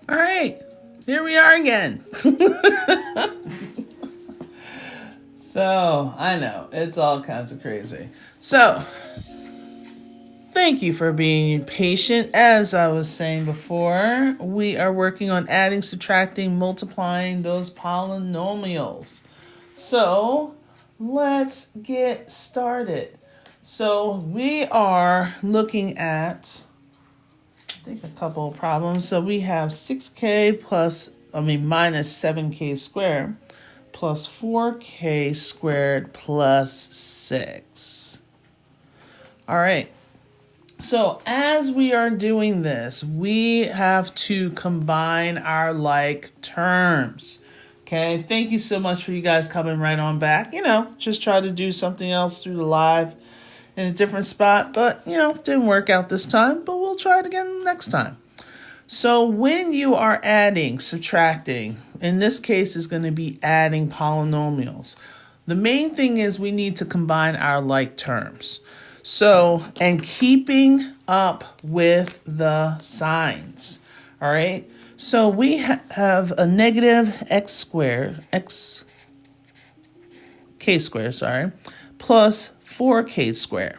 All right, here we are again. So, I know, it's all kinds of crazy. So, thank you for being patient. As I was saying before, we are working on adding, subtracting, multiplying those polynomials. So, let's get started. So, we are looking at, I think, a couple of problems. So, we have 6k minus 7k squared plus 4k squared plus 6. All right. So as we are doing this, we have to combine our like terms. Okay, thank you so much for you guys coming right on back. Just try to do something else through the live in a different spot, but didn't work out this time, but we'll try it again next time. So when you are adding, subtracting, in this case is going to be adding polynomials. The main thing is we need to combine our like terms. So, and keeping up with the signs. All right. So we have a negative k squared, plus 4k squared.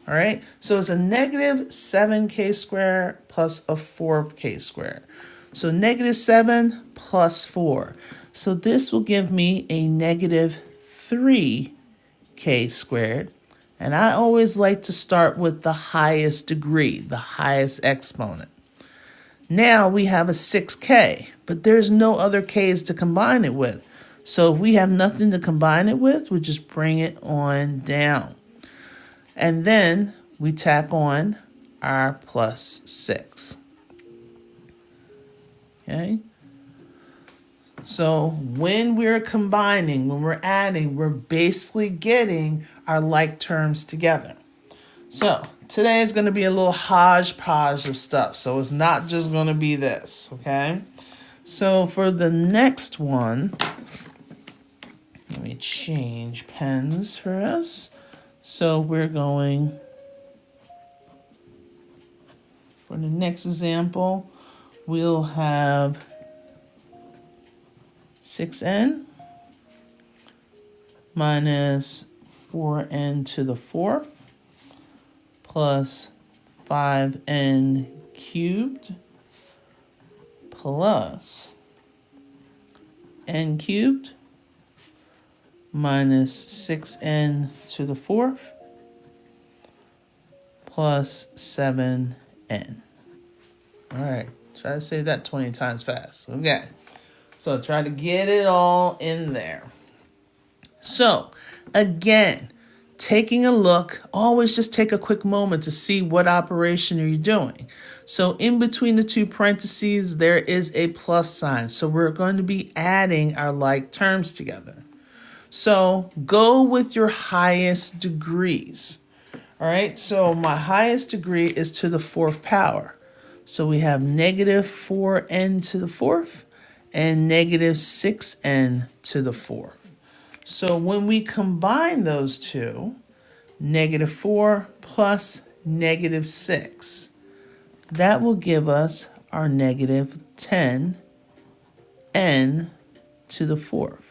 All right. So it's a negative 7k squared plus a 4k squared. So negative 7 plus 4. So this will give me a negative 3k squared. And I always like to start with the highest degree, the highest exponent. Now we have a 6k, but there's no other k's to combine it with. So if we have nothing to combine it with, we just bring it on down. And then we tack on our plus 6. Okay? So when we're combining, when we're adding, we're basically getting our like terms together. So today is going to be a little hodgepodge of stuff. So it's not just going to be this, okay? So for the next one, let me change pens for us. So we're going, for the next example, we'll have 6n minus 4n to the 4th plus 5n cubed plus n cubed minus 6n to the 4th plus 7n. All right, try to say that 20 times fast. Okay. So try to get it all in there. So again, taking a look, always just take a quick moment to see what operation are you doing. So in between the two parentheses, there is a plus sign. So we're going to be adding our like terms together. So go with your highest degrees. All right, so my highest degree is to the 4th power. So we have negative 4n to the 4th. And negative 6n to the 4th. So when we combine those two, negative 4 plus negative 6, that will give us our negative 10n to the 4th.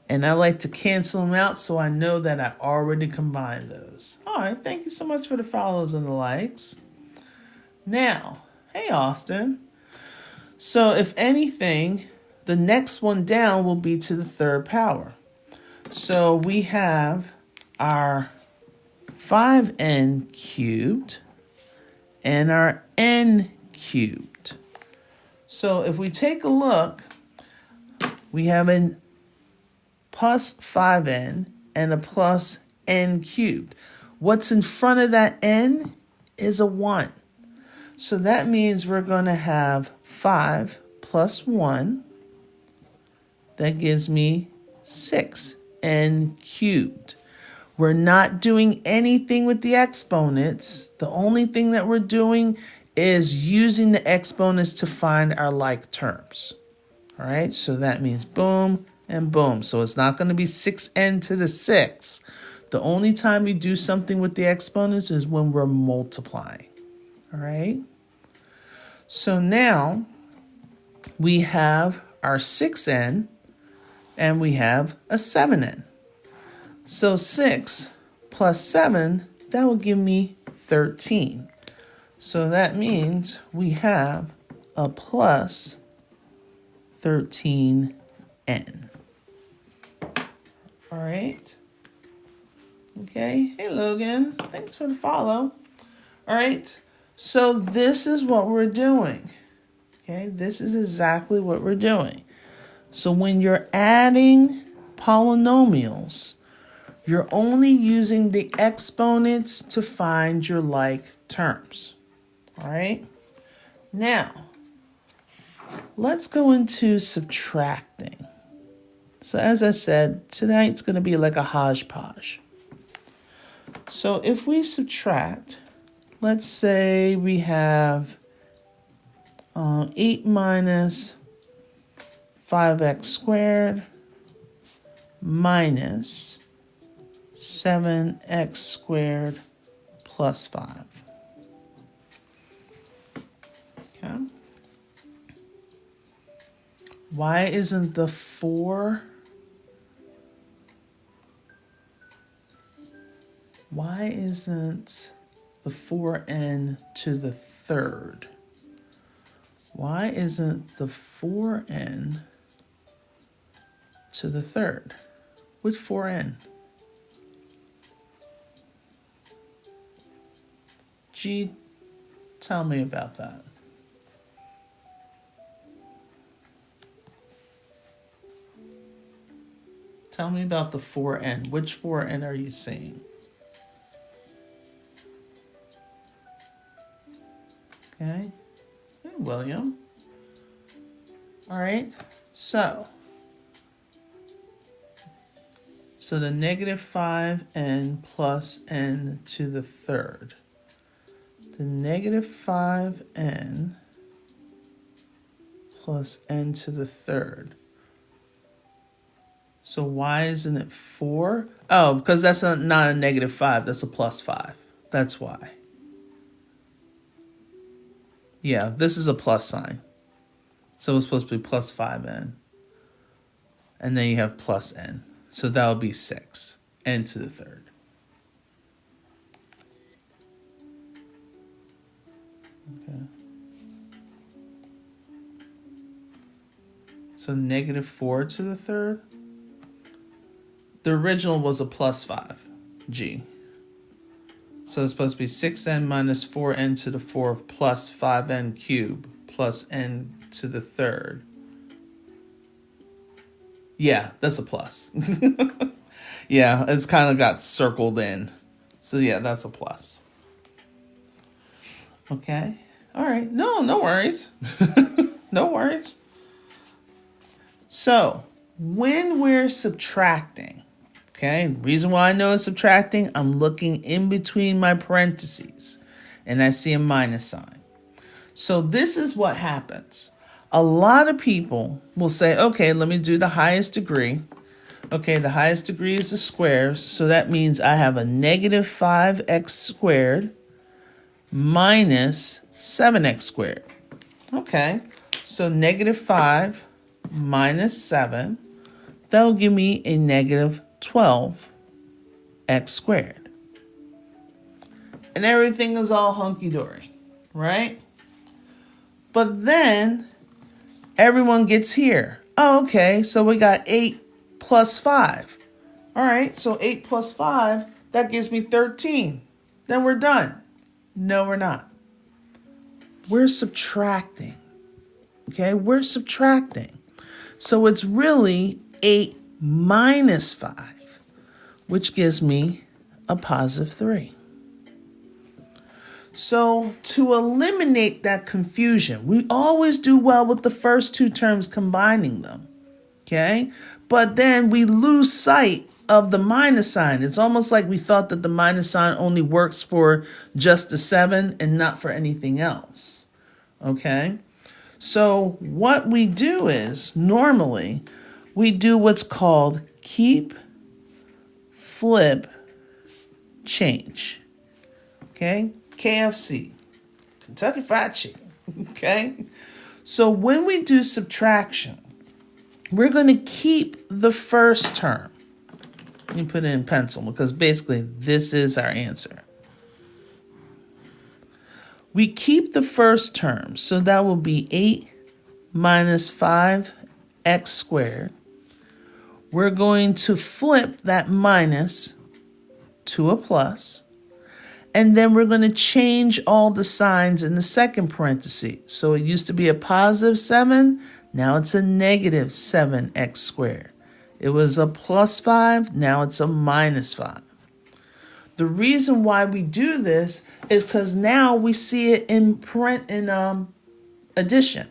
And I like to cancel them out so I know that I already combined those. All right, thank you so much for the follows and the likes. Now, hey Austin. So if anything, the next one down will be to the 3rd power. So we have our 5n cubed and our n cubed. So if we take a look, we have a plus 5n and a plus n cubed. What's in front of that n is a 1. So that means we're going to have 5 plus 1. That gives me 6n cubed. We're not doing anything with the exponents. The only thing that we're doing is using the exponents to find our like terms. All right, so that means boom and boom. So it's not going to be 6n to the 6. The only time we do something with the exponents is when we're multiplying. All right. So now we have our 6n and we have a 7n. So 6 plus 7, that will give me 13. So that means we have a plus 13n. All right. Okay. Hey, Logan. Thanks for the follow. All right. So this is what we're doing. Okay. This is exactly what we're doing. So when you're adding polynomials, you're only using the exponents to find your like terms. All right. Now, let's go into subtracting. So as I said, tonight's going to be like a hodgepodge. So if we subtract, let's say we have 8 minus 5x squared minus 7x squared plus 5. Okay. Why isn't the 4? Why isn't the 4n to the third? Why isn't the 4n to the third? Which 4n? G, tell me about that. Tell me about the 4n. Which 4n are you seeing? Okay. Hey, William. All right. So the negative 5n plus n to the third. The negative 5n plus n to the third. So why isn't it 4? Oh, because that's not a negative 5. That's a plus 5. That's why. Yeah, this is a plus sign. So it's supposed to be plus 5n. And then you have plus n. So that would be 6. N to the third. Okay. So negative 4 to the third. The original was a plus 5, G. So it's supposed to be 6n minus 4n to the fourth plus 5n cubed plus n to the third. Yeah, that's a plus. Yeah, it's kind of got circled in. So yeah, that's a plus. Okay. All right. No worries. No worries. So when we're subtracting, okay, reason why I know it's subtracting, I'm looking in between my parentheses and I see a minus sign. So this is what happens. A lot of people will say, okay, let me do the highest degree. Okay, the highest degree is the squares. So that means I have a negative 5x squared minus 7x squared. Okay, so negative 5 minus 7, that will give me a negative 12x squared. And everything is all hunky-dory, right? But then everyone gets here. Oh, okay, so we got 8 plus 5. All right, so 8 plus 5, that gives me 13. Then we're done. No, we're not. We're subtracting. Okay, we're subtracting. So it's really 8 minus 5, which gives me a positive 3. So to eliminate that confusion, we always do well with the first two terms combining them. Okay, but then we lose sight of the minus sign. It's almost like we thought that the minus sign only works for just the 7 and not for anything else. Okay, so what we do is normally we do what's called keep, flip, change. Okay, KFC, Kentucky Fried Chicken. Okay? So when we do subtraction, we're going to keep the first term. Let me put it in pencil because basically this is our answer. We keep the first term, so that will be 8 minus 5x squared. We're going to flip that minus to a plus, and then we're going to change all the signs in the second parenthesis. So it used to be a positive 7, now it's a negative 7x squared. It was a plus 5, now it's a minus 5. The reason why we do this is because now we see it in addition.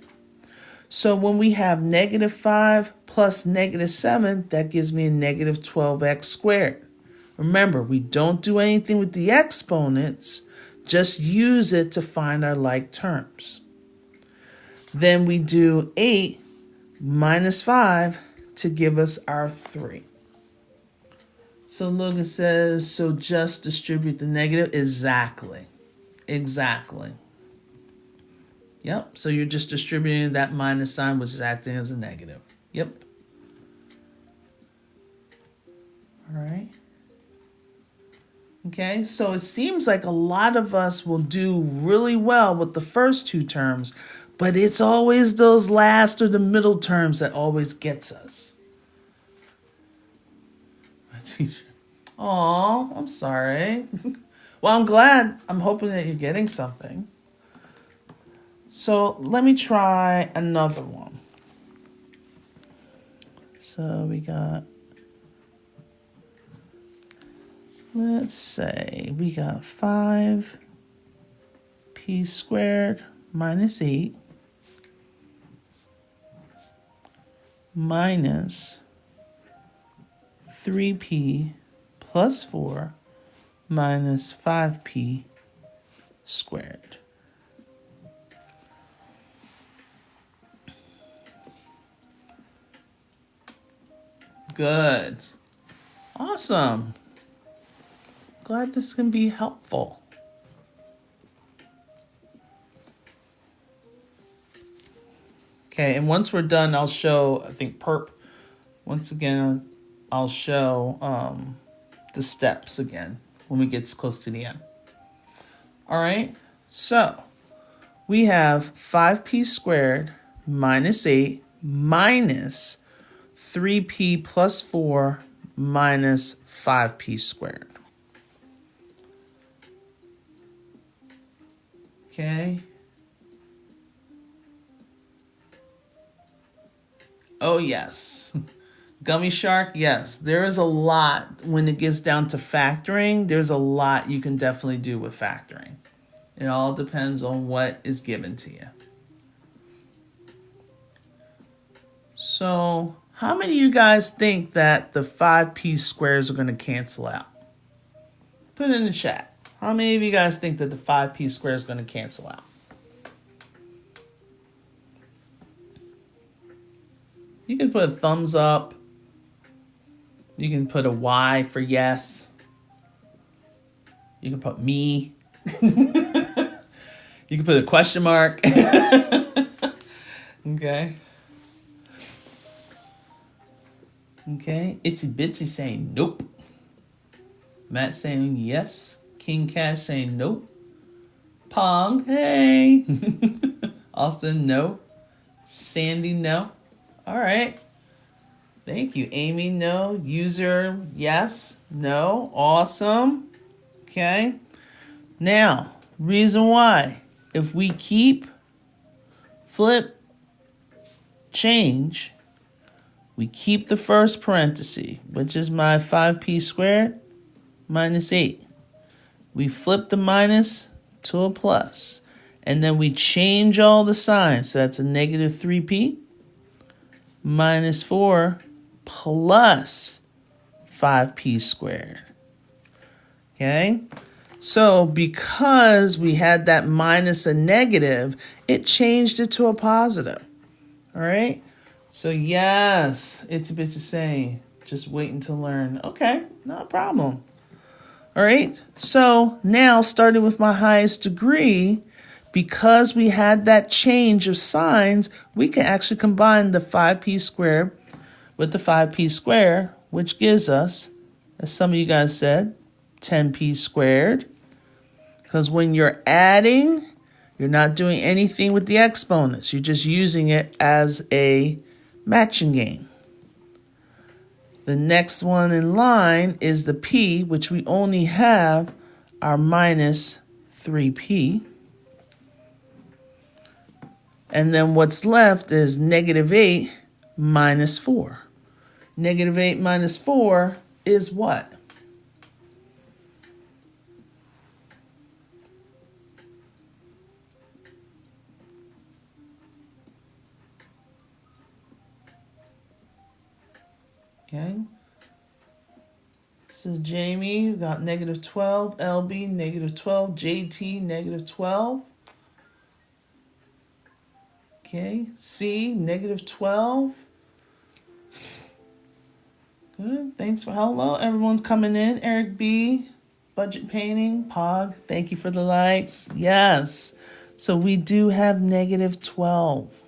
So when we have negative 5 plus negative 7, that gives me a negative 12x squared. Remember, we don't do anything with the exponents, just use it to find our like terms. Then we do 8 minus 5 to give us our 3. So Logan says, so just distribute the negative? Exactly. Yep, so you're just distributing that minus sign, which is acting as a negative. Yep. All right. Okay, so it seems like a lot of us will do really well with the first two terms, but it's always those last or the middle terms that always gets us. Oh, I'm sorry. Well, I'm glad. I'm hoping that you're getting something. So let me try another one. So we got, let's say we got 5p squared minus 8 minus 3p plus 4 minus 5p squared. Good. Awesome. Glad this can be helpful. Okay, and once we're done, I'll show, I think, perp. Once again, I'll show the steps again when we get close to the end. All right, so we have 5p squared minus 8 minus 3p plus 4 minus 5p squared. Okay. Oh, yes. Gummy shark, yes. There is a lot when it gets down to factoring. There's a lot you can definitely do with factoring. It all depends on what is given to you. So, how many of you guys think that the 5p squares are going to cancel out? Put it in the chat. How many of you guys think that the 5p square is going to cancel out? You can put a thumbs up. You can put a Y for yes. You can put me. You can put a question mark. Okay. Okay. Itsy Bitsy saying nope. Matt saying yes. King Cash saying nope. Pong, hey. Austin, no. Sandy, no. All right. Thank you. Amy, no. User, yes. No. Awesome. Okay. Now, reason why. If we keep, flip, change, we keep the first parenthesis, which is my 5p squared minus 8. We flip the minus to a plus. And then we change all the signs. So that's a negative 3p minus 4 plus 5p squared. Okay? So because we had that minus a negative, it changed it to a positive. All right? So yes, it's a bit the same. Just waiting to learn. Okay, no problem. All right, so now starting with my highest degree, Because we had that change of signs, we can actually combine the 5p squared with the 5p squared, which gives us, as some of you guys said, 10p squared. Because when you're adding, you're not doing anything with the exponents. You're just using it as a matching game. The next one in line is the p, which we only have our minus 3p. And then what's left is negative 8 minus 4. Negative 8 minus 4 is what? Okay. So Jamie got negative 12, LB negative 12, JT negative 12. Okay, C negative 12. Good, thanks for hello. Everyone's coming in. Eric B, budget painting, Pog, thank you for the likes. Yes, so we do have negative 12.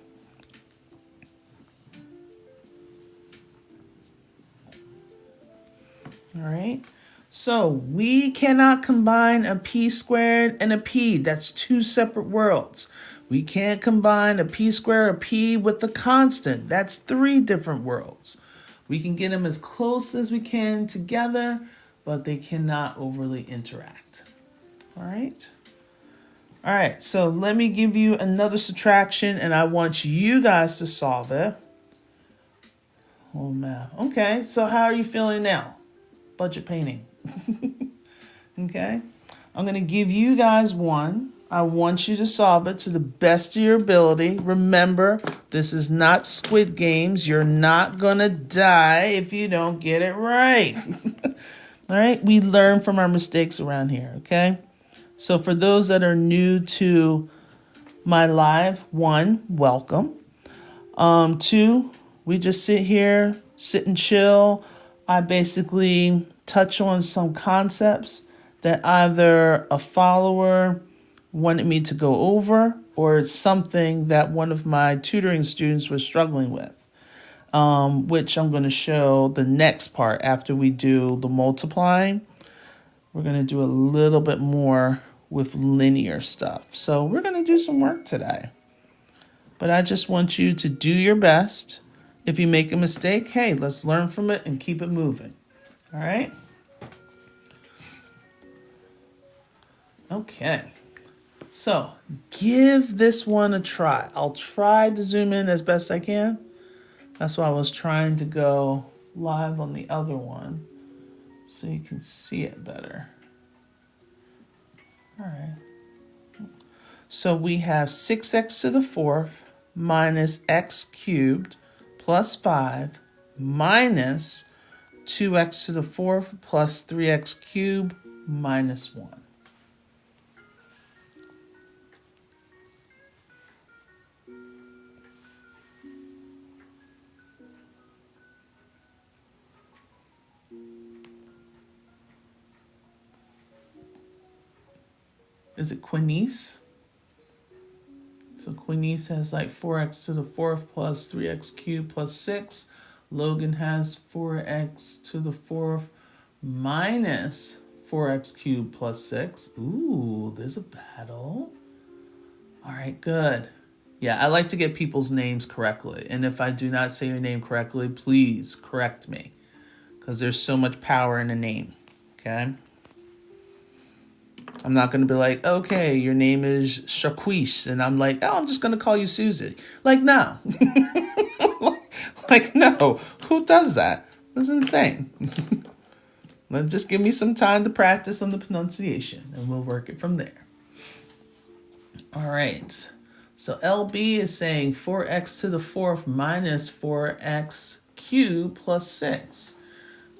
All right, so we cannot combine a p squared and a p. That's two separate worlds. We can't combine a p squared or p with the constant. That's three different worlds. We can get them as close as we can together, but they cannot overly interact. All right. All right, so let me give you another subtraction, and I want you guys to solve it. Oh, man. Okay, so how are you feeling now? Budget painting. Okay, I'm going to give you guys one. I want you to solve it to the best of your ability. Remember, this is not Squid Games. You're not going to die if you don't get it right. All right, we learn from our mistakes around here, okay? So for those that are new to my live, one, welcome. Two, we just sit here, sit and chill. I basically touch on some concepts that either a follower wanted me to go over, or it's something that one of my tutoring students was struggling with, which I'm going to show the next part after we do the multiplying. We're going to do a little bit more with linear stuff. So we're going to do some work today. But I just want you to do your best. If you make a mistake, hey, let's learn from it and keep it moving. All right? Okay. So give this one a try. I'll try to zoom in as best I can. That's why I was trying to go live on the other one so you can see it better. All right. So we have 6x to the fourth minus x cubed plus 5 minus 2x to the fourth plus 3x cubed minus 1. Is it Quinice? So Quinice has like 4x to the fourth plus 3x cubed plus 6. Logan has 4x to the fourth minus 4x cubed plus 6. Ooh, there's a battle. All right, good. Yeah, I like to get people's names correctly. And if I do not say your name correctly, please correct me, because there's so much power in a name, okay? I'm not going to be like, okay, your name is Shaquish, and I'm like, oh, I'm just going to call you Susie. Like, no. Like, no. Who does that? That's insane. Just give me some time to practice on the pronunciation, and we'll work it from there. All right. So LB is saying 4x to the fourth minus 4x cubed plus 6.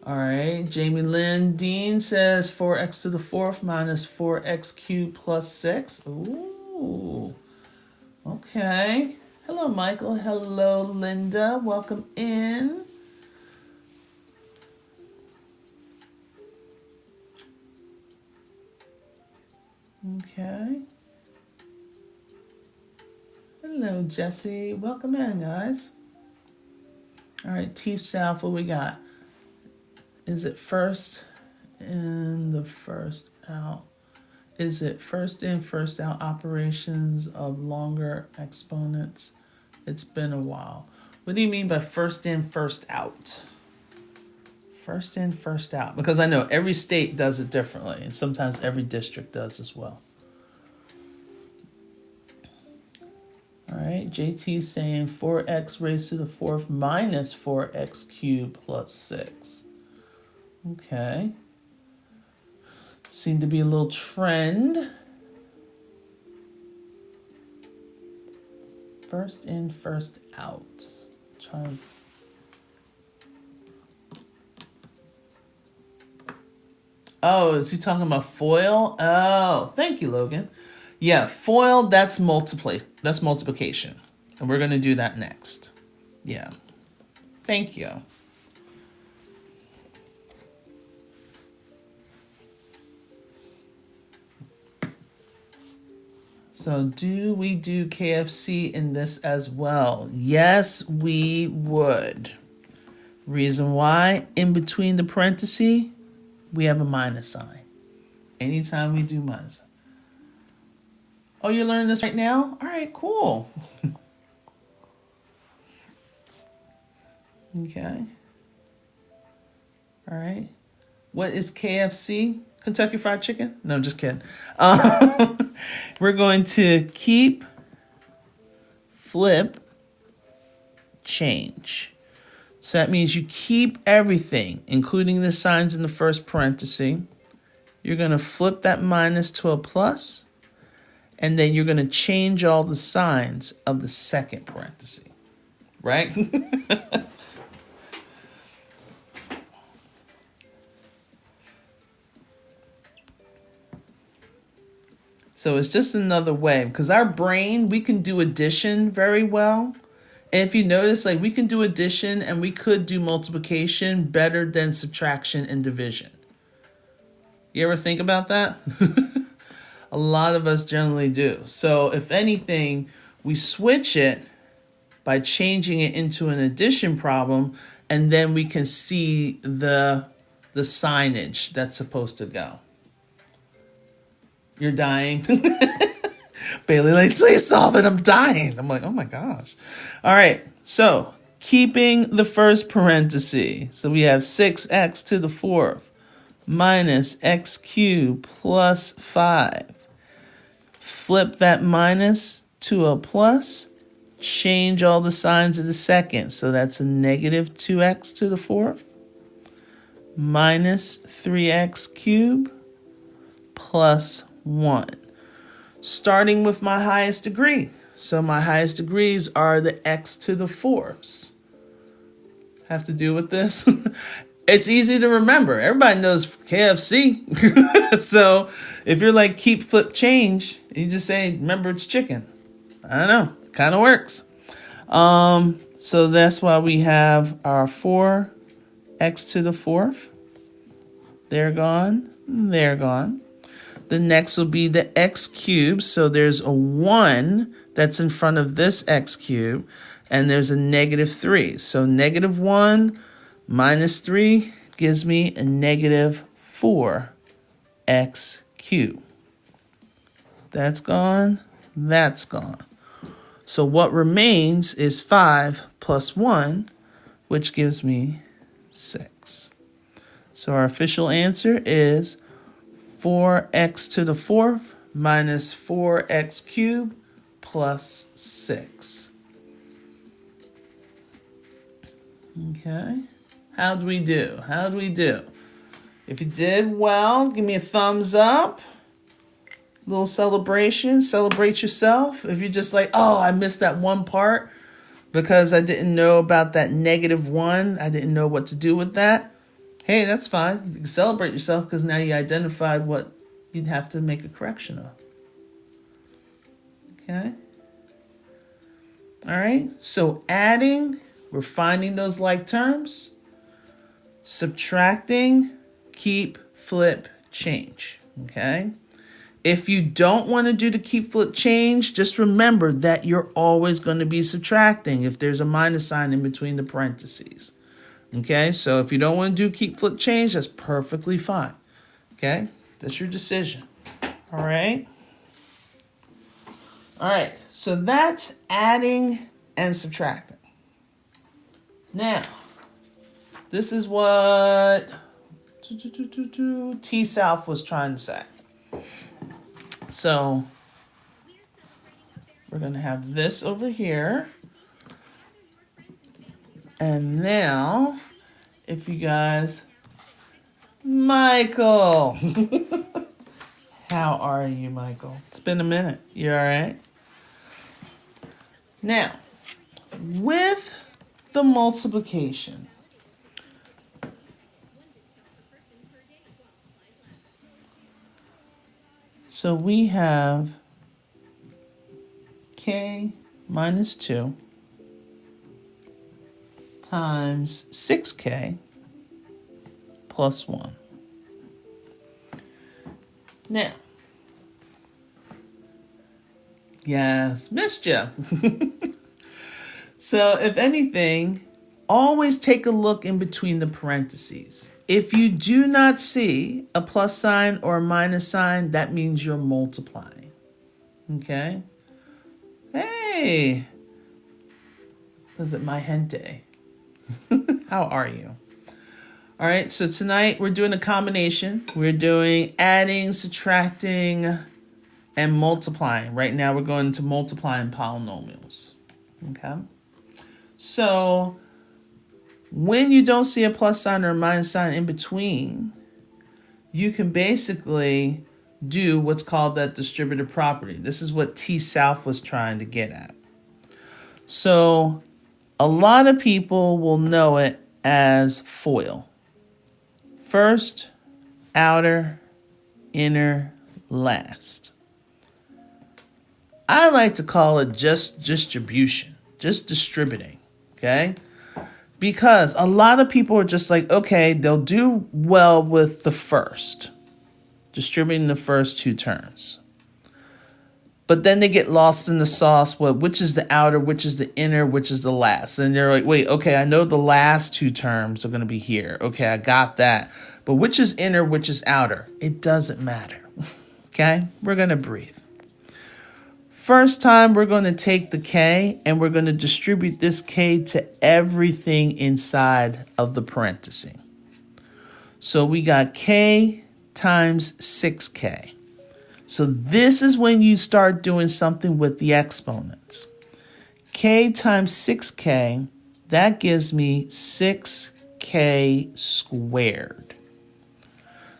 All right, Jamie Lynn Dean says 4x to the fourth minus 4x cubed plus 6. Ooh, okay. Hello, Michael. Hello, Linda. Welcome in. Okay. Hello, Jesse. Welcome in, guys. All right, T South, what we got? Is it first in the first out? Is it first in, first out operations of longer exponents? It's been a while. What do you mean by first in, first out? First in, first out. Because I know every state does it differently, and sometimes every district does as well. All right, JT's saying 4x raised to the fourth minus 4x cubed plus 6. Okay. Seemed to be a little trend. First in, first out. Oh, is he talking about FOIL? Oh, thank you, Logan. Yeah, FOIL, that's multiplication. And we're going to do that next. Yeah. Thank you. So do we do KFC in this as well? Yes, we would. Reason why? In between the parentheses, we have a minus sign. Anytime we do minus. Oh, you're learning this right now? All right, cool. Okay. All right. What is KFC? Kentucky Fried Chicken? No, just kidding. We're going to keep, flip, change. So that means you keep everything, including the signs in the first parenthesis. You're going to flip that minus to a plus, and then you're going to change all the signs of the second parenthesis, right? So it's just another way, because our brain, we can do addition very well. And if you notice, like we can do addition and we could do multiplication better than subtraction and division. You ever think about that? A lot of us generally do. So if anything, we switch it by changing it into an addition problem, and then we can see the signage that's supposed to go. You're dying. Bailey likes, please solve it. I'm dying. I'm like, oh my gosh. All right. So keeping the first parenthesis. So we have 6x to the fourth minus x cubed plus 5. Flip that minus to a plus. Change all the signs of the second. So that's a negative 2x to the fourth minus 3x cubed plus 1. Starting with my highest degree. So my highest degrees are the x to the fourths. Have to do with this? It's easy to remember. Everybody knows KFC. So if you're like keep, flip, change, you just say, remember it's chicken. I don't know. Kind of works. So that's why we have our 4x to the fourth. They're gone. They're gone. The next will be the x cubed. So there's a 1 that's in front of this x cubed. And there's a negative 3. So negative 1 minus 3 gives me a negative 4x cubed. That's gone. That's gone. So what remains is 5 plus 1, which gives me 6. So our official answer is 4x to the fourth minus 4x cubed plus 6. Okay. How'd we do? How'd we do? If you did well, give me a thumbs up. Little celebration. Celebrate yourself. If you're just like, oh, I missed that one part because I didn't know about that negative 1. I didn't know what to do with that. Hey, that's fine. You can celebrate yourself because now you identified what you'd have to make a correction of. Okay. All right. So adding, we're finding those like terms. Subtracting, keep, flip, change. Okay. If you don't want to do the keep flip change, just remember that you're always going to be subtracting if there's a minus sign in between the parentheses. Okay, so if you don't want to do keep flip change, that's perfectly fine. Okay, that's your decision. All right. All right, so that's adding and subtracting. Now, this is what T South was trying to say. So we're going to have this over here. And now, if you guys, Michael. How are you, Michael? It's been a minute. You all right? Now, with the multiplication, so we have k minus 2 times 6k plus 1. Now, yes, missed you. So if anything, always take a look in between the parentheses. If you do not see a plus sign or a minus sign, that means you're multiplying. Okay? Hey, was it my gente? How are you? All right, so tonight we're doing a combination. We're doing adding, subtracting, and multiplying. Right now we're going to multiplying polynomials. Okay? So when you don't see a plus sign or a minus sign in between, you can basically do what's called that distributive property. This is what T South was trying to get at. So a lot of people will know it as FOIL. First, outer, inner, last. I like to call it just distribution, just distributing, okay? Because a lot of people are just like, okay, they'll do well with the first, distributing the first two terms. But then they get lost in the sauce, which is the outer, which is the inner, which is the last. And they're like, wait, okay, I know the last two terms are going to be here. Okay, I got that. But which is inner, which is outer? It doesn't matter. Okay, we're going to breathe. First time, we're going to take the k and we're going to distribute this k to everything inside of the parenthesis. So we got k times 6k. So this is when you start doing something with the exponents. K times 6k, that gives me 6k squared.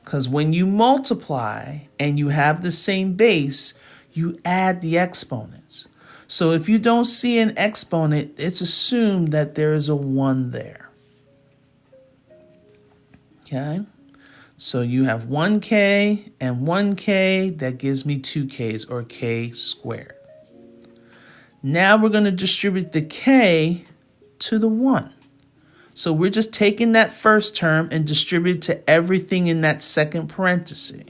Because when you multiply and you have the same base, you add the exponents. So if you don't see an exponent, it's assumed that there is a 1 there. Okay? So you have 1k and 1k, that gives me 2k's or k squared. Now we're going to distribute the k to the 1. So we're just taking that first term and distribute it to everything in that second parenthesis.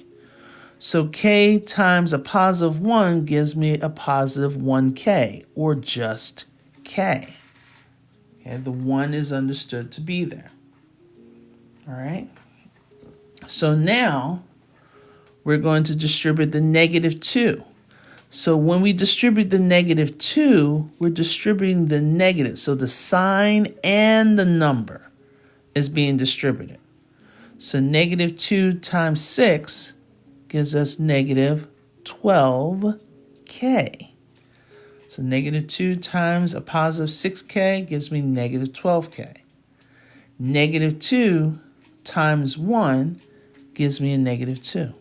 So k times a positive 1 gives me a positive 1k, or just k. Okay, the 1 is understood to be there. All right? So now we're going to distribute the negative 2. So when we distribute the negative 2, we're distributing the negative. So the sign and the number is being distributed. So negative 2 times 6 gives us negative 12k. So negative 2 times a positive 6k gives me negative 12k. Negative 2 times 1 gives me a negative 2.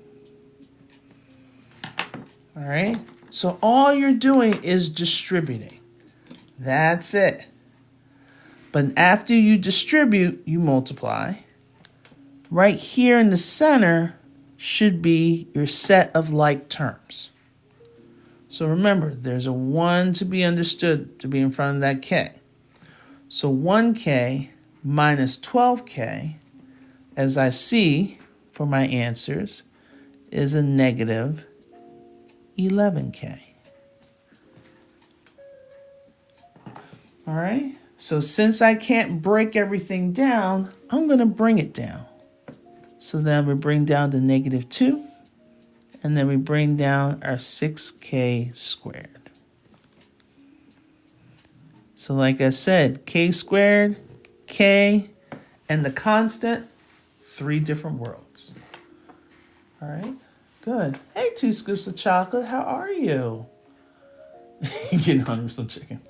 All right? So all you're doing is distributing. That's it. But after you distribute, you multiply. Right here in the center should be your set of like terms. So remember, there's a 1 to be understood to be in front of that k. So 1k minus 12k, as I see for my answers, is a negative 11k. All right, so since I can't break everything down, I'm going to bring it down. So then we bring down the -2, and then we bring down our 6k squared. So like I said, k squared, k, and the constant, 3 different worlds. All right, good. Hey, 2 scoops of chocolate, how are you? You're getting hungry with some chicken.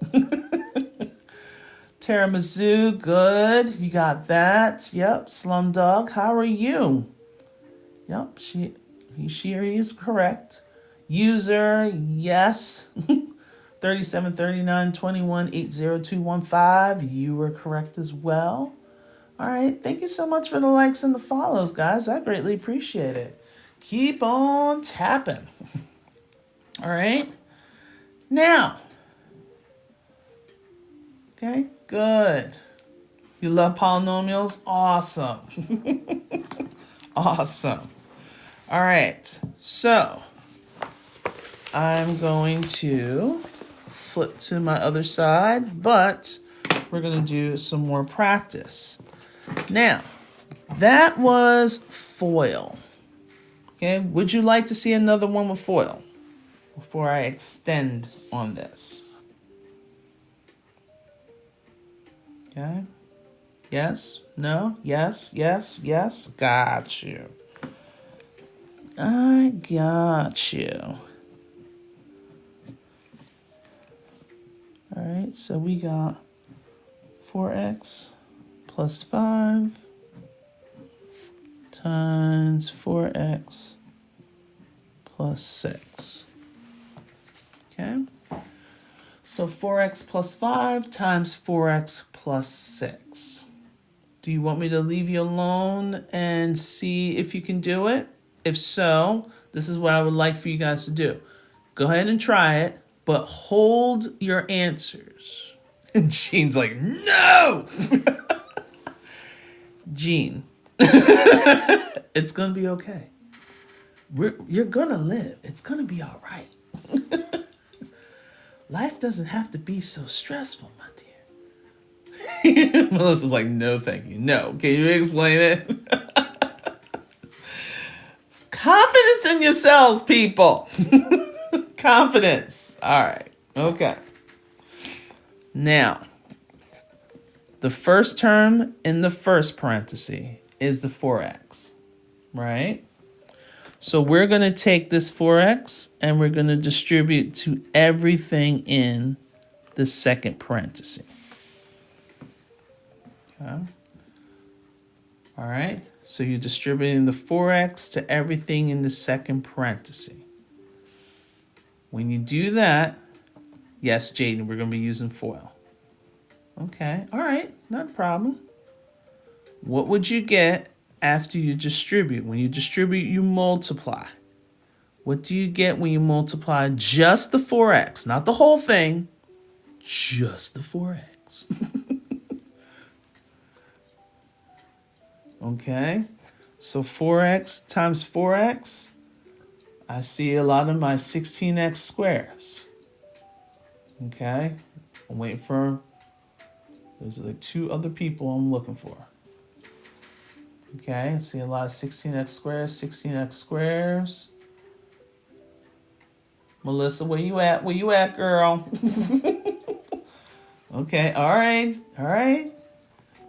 Tiramisu, good. You got that. Yep, Slumdog, how are you? Yep, she or he is correct. User, yes. 373921802115. You were correct as well. All right. Thank you so much for the likes and the follows, guys. I greatly appreciate it. Keep on tapping. All right. Now. Okay. Good. You love polynomials? Awesome. Awesome. All right. So I'm going to flip to my other side, but we're going to do some more practice. Now, that was FOIL. Okay, would you like to see another one with FOIL before I extend on this? Okay. Yes, no, yes, yes, yes. Got you. I got you. All right, so we got 4x plus 5 times 4x plus 6. Okay, so 4x plus 5 times 4x plus 6. Do you want me to leave you alone and see if you can do it? If so, this is what I would like for you guys to do. Go ahead and try it, but hold your answers. And Jean's like, no! Jean, it's going to be okay. You're going to live. It's going to be all right. Life doesn't have to be so stressful, my dear. Melissa's like, no, thank you. No. Can you explain it? Confidence in yourselves, people. Confidence. All right. Okay. Now, the first term in the first parenthesis is the 4x, right? So we're going to take this 4x and we're going to distribute to everything in the second parenthesis. Okay. All right. So you're distributing the 4x to everything in the second parenthesis. When you do that, yes, Jaden, we're going to be using FOIL. Okay. All right. Not a problem. What would you get after you distribute? When you distribute, you multiply. What do you get when you multiply just the 4x? Not the whole thing, just the 4x. Okay. So 4x times 4x, I see a lot of my 16x squares. Okay. I'm waiting for, there's like 2 other people I'm looking for. Okay, I see a lot of 16x squares. Melissa, where you at? Where you at, girl? Okay, all right.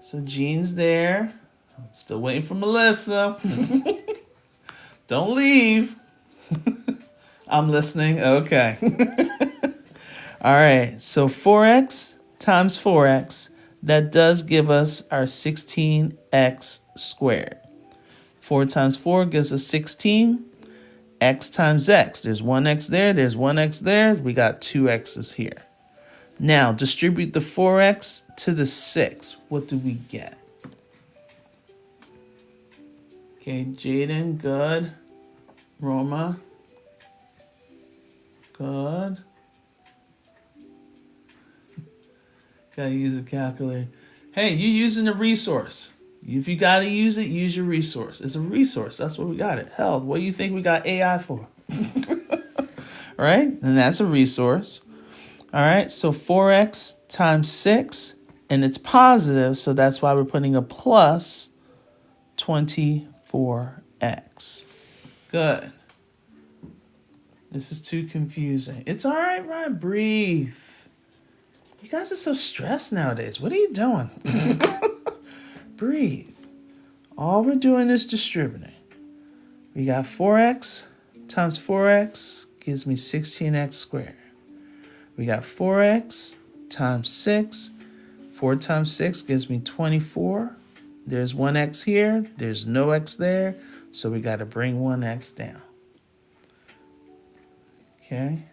So Jean's there. I'm still waiting for Melissa. Don't leave. I'm listening. Okay. All right, so 4x times 4x. That does give us our 16x squared. 4 times 4 gives us 16. X times x. There's 1x there. There's 1x there. We got 2 x's here. Now, distribute the 4x to the 6. What do we get? Okay, Jaden, good. Roma, good. Gotta use a calculator. Hey, you using the resource. If you gotta use it, use your resource. It's a resource. That's what we got it. Hell, what do you think we got AI for? right? And that's a resource. All right, so 4x times 6, and it's positive, so that's why we're putting a plus 24x. Good. This is too confusing. It's all right, Ryan. Breathe. You guys are so stressed nowadays. What are you doing? Breathe. All we're doing is distributing. We got 4x times 4x gives me 16x squared. We got 4x times 6. 4 times 6 gives me 24. There's 1x here. There's no x there. So we got to bring 1x down. Okay.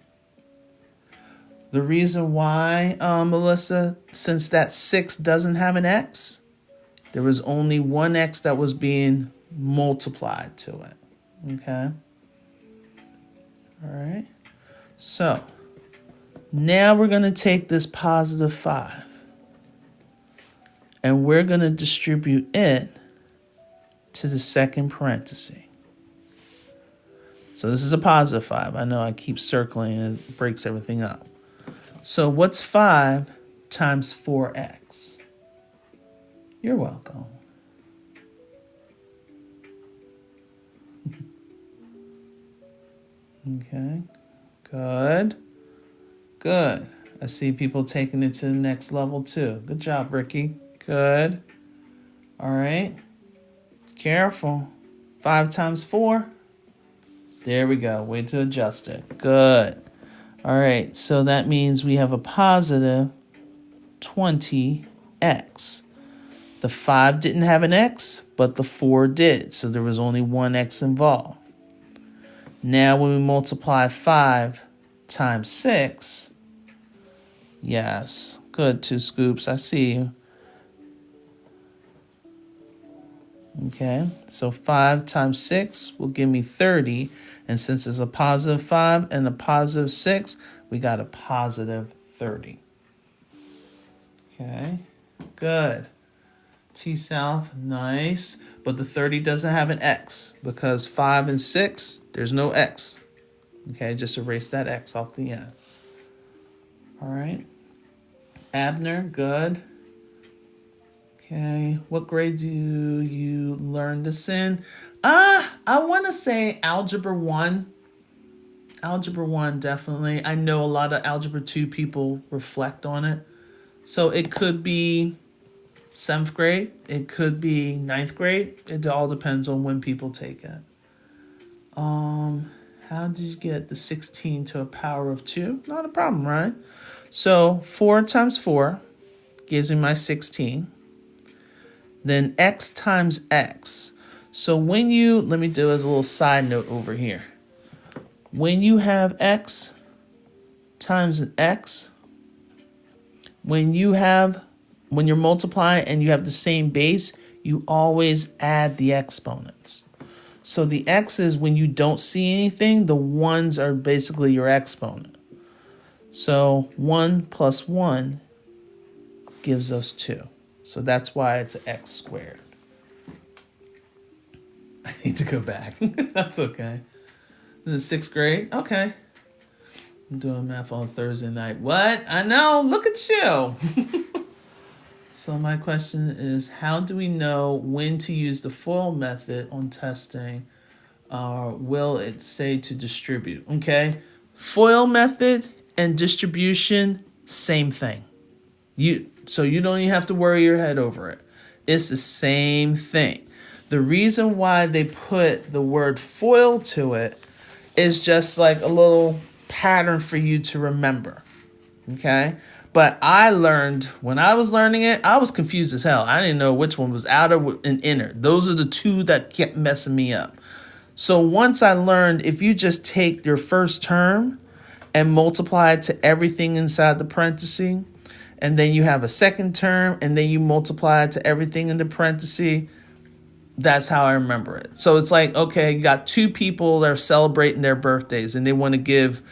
The reason why, Melissa, since that 6 doesn't have an x, there was only 1x that was being multiplied to it. Okay. All right. So now we're going to take this positive 5 and we're going to distribute it to the second parenthesis. So this is a positive 5. I know I keep circling and it breaks everything up. So what's 5 times 4x? You're welcome. Okay, good. Good. I see people taking it to the next level too. Good job, Ricky. Good. All right. Careful. 5 times 4. There we go. Way to adjust it. Good. All right. So that means we have a positive 20x. The 5 didn't have an x, but the 4 did. So there was only one x involved. Now when we multiply 5 times 6, yes, good, 2 scoops, I see you. Okay, so 5 times 6 will give me 30, and since it's a positive 5 and a positive 6, we got a positive 30. Okay, good. T-South, nice. But the 30 doesn't have an x because 5 and 6, there's no x. Okay, just erase that x off the end. All right. Abner, good. Okay, what grade do you learn this in? I want to say Algebra 1. Algebra 1, definitely. I know a lot of Algebra 2 people reflect on it. So it could be 7th grade. It could be 9th grade. It all depends on when people take it. How did you get the 16 to a power of 2? Not a problem, right? So 4 times 4 gives me my 16. Then x times x. So when you, let me do as a little side note over here. When you have x times an x, when you're multiplying and you have the same base, you always add the exponents. So the x's, when you don't see anything, the 1s are basically your exponent. So 1 plus 1 gives us 2. So that's why it's x squared. I need to go back. That's okay. In the 6th grade? Okay. I'm doing math on Thursday night. What? I know. Look at you. So my question is, how do we know when to use the FOIL method on testing? Will it say to distribute? Okay. FOIL method and distribution, same thing. So you don't even have to worry your head over it. It's the same thing. The reason why they put the word FOIL to it is just like a little pattern for you to remember. Okay? But I learned, when I was learning it, I was confused as hell. I didn't know which one was outer and inner. Those are the two that kept messing me up. So once I learned, if you just take your first term and multiply it to everything inside the parenthesis, and then you have a second term, and then you multiply it to everything in the parenthesis, that's how I remember it. So it's like, okay, you got 2 people that are celebrating their birthdays, and they want to give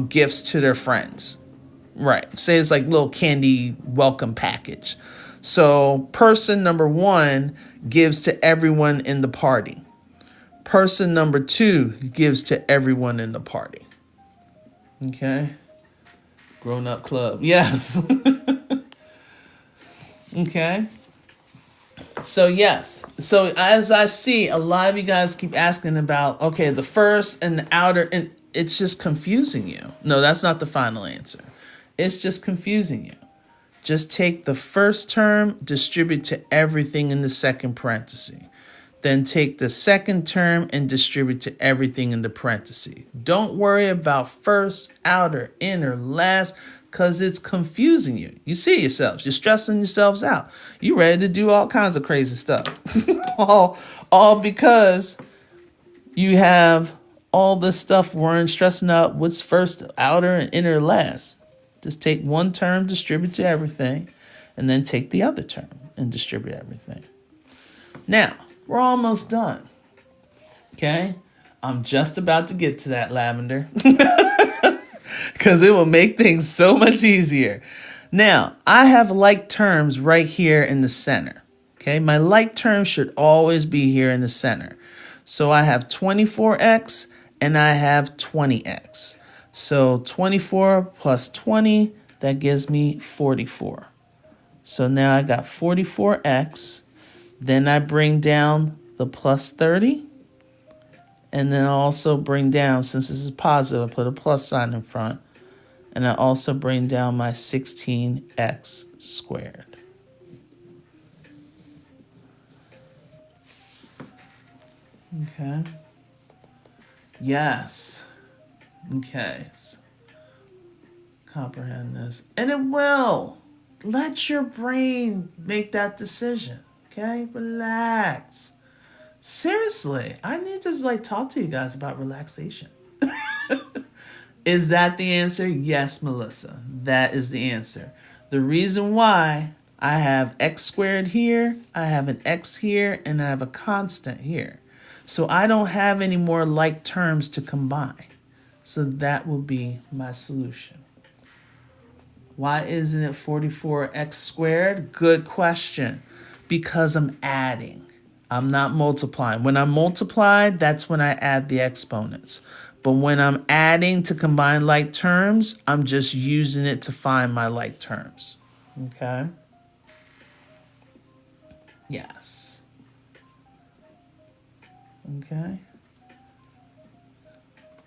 gifts to their friends. Right. Say it's like a little candy welcome package. So person number 1 gives to everyone in the party. Person number 2 gives to everyone in the party. Okay. Grown up club. Yes. Okay. So yes. So as I see, a lot of you guys keep asking about, okay, the first and the outer, and it's just confusing you. No, that's not the final answer. It's just confusing you. Just take the first term, distribute to everything in the second parenthesis. Then take the second term and distribute to everything in the parenthesis. Don't worry about first, outer, inner, last, because it's confusing you. You see yourselves. You're stressing yourselves out. You're ready to do all kinds of crazy stuff. all because you have all this stuff worrying, stressing out what's first, outer, and inner, last. Just take one term, distribute to everything, and then take the other term and distribute everything. Now, we're almost done. Okay? I'm just about to get to that, Lavender. Because it will make things so much easier. Now, I have like terms right here in the center. Okay? My like term should always be here in the center. So I have 24x and I have 20x. So 24 plus 20, that gives me 44. So now I got 44x. Then I bring down the plus 30. And then I also bring down, since this is positive, I put a plus sign in front. And I also bring down my 16x squared. Okay. Yes. Okay. So comprehend this. And it will. Let your brain make that decision. Okay? Relax. Seriously, I need to talk to you guys about relaxation. Is that the answer? Yes, Melissa. That is the answer. The reason why I have x squared here, I have an x here, and I have a constant here. So I don't have any more like terms to combine. So that will be my solution. Why isn't it 44x squared? Good question. Because I'm adding. I'm not multiplying. When I multiply, that's when I add the exponents. But when I'm adding to combine like terms, I'm just using it to find my like terms. Okay? Yes. Okay?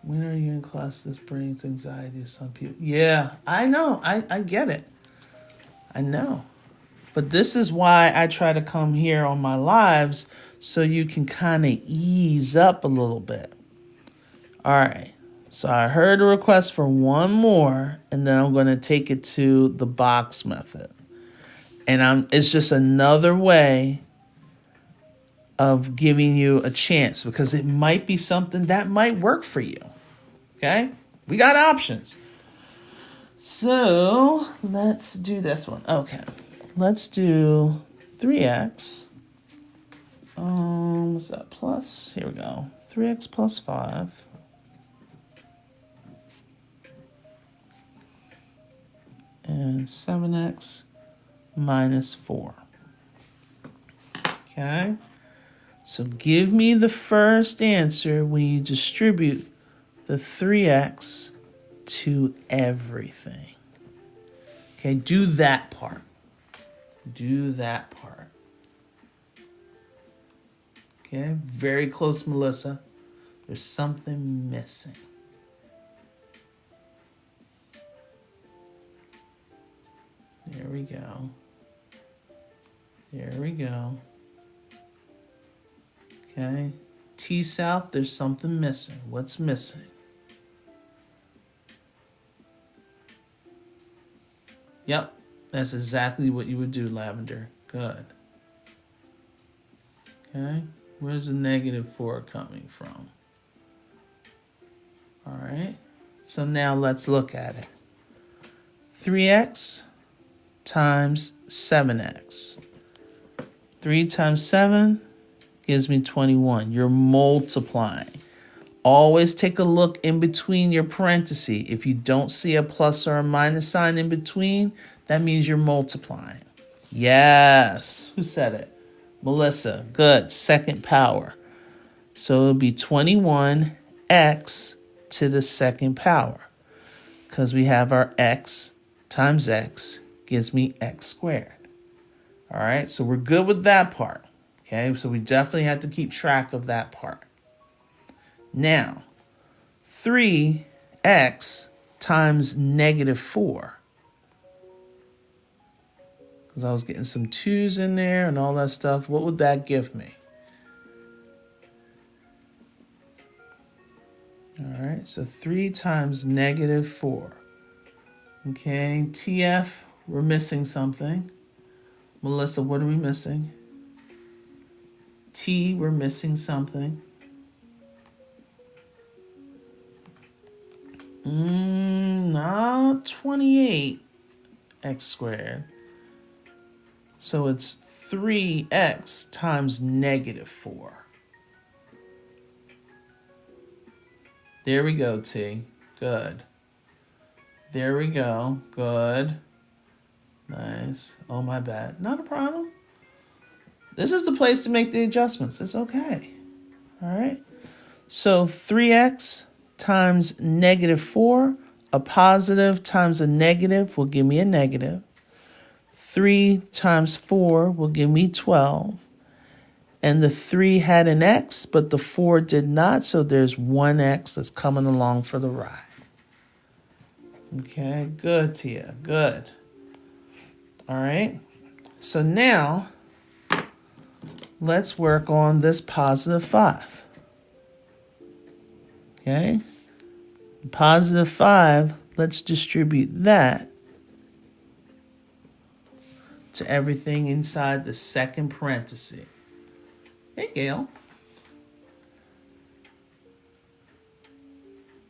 When are you in class? This brings anxiety to some people. Yeah, I know. I get it. I know. But this is why I try to come here on my lives so you can kind of ease up a little bit. All right. So I heard a request for one more, and then I'm going to take it to the box method. And it's just another way of giving you a chance because it might be something that might work for you. Okay? We got options. So let's do this one. Okay. Let's do 3x. What's that? Plus? Here we go. 3x plus 5. And 7x minus 4. Okay? So give me the first answer when you distribute the 3x to everything. Okay, do that part. Do that part. Okay, very close, Melissa. There's something missing. There we go. There we go. Okay. T South, there's something missing. What's missing? Yep. That's exactly what you would do, Lavender. Good. Okay. Where's the negative 4 coming from? All right. So now let's look at it. 3x times 7x. 3 times 7 gives me 21. You're multiplying. Always take a look in between your parentheses. If you don't see a plus or a minus sign in between, that means you're multiplying. Yes. Who said it? Melissa. Good. Second power. So it'll be 21x to the second power. because we have our x times x gives me x squared. All right, so we're good with that part. Okay, so we definitely have to keep track of that part. Now, 3x times negative 4. Because I was getting some 2's in there and all that stuff. What would that give me? All right, so 3 times negative 4. Okay, TF, we're missing something. Melissa, what are we missing? T, we're missing something. Not 28 x squared. So it's 3x times negative 4. There we go, T. Good. There we go. Good. Nice. Oh, my bad. Not a problem. This is the place to make the adjustments. It's okay. All right. So 3x times negative 4. A positive times a negative will give me a negative. 3 times 4 will give me 12. And the 3 had an x, but the 4 did not, so there's one x that's coming along for the ride. Okay, good, Tia, good. All right, so now let's work on this positive 5. Okay, positive 5, let's distribute that to everything inside the second parenthesis. Hey, Gail.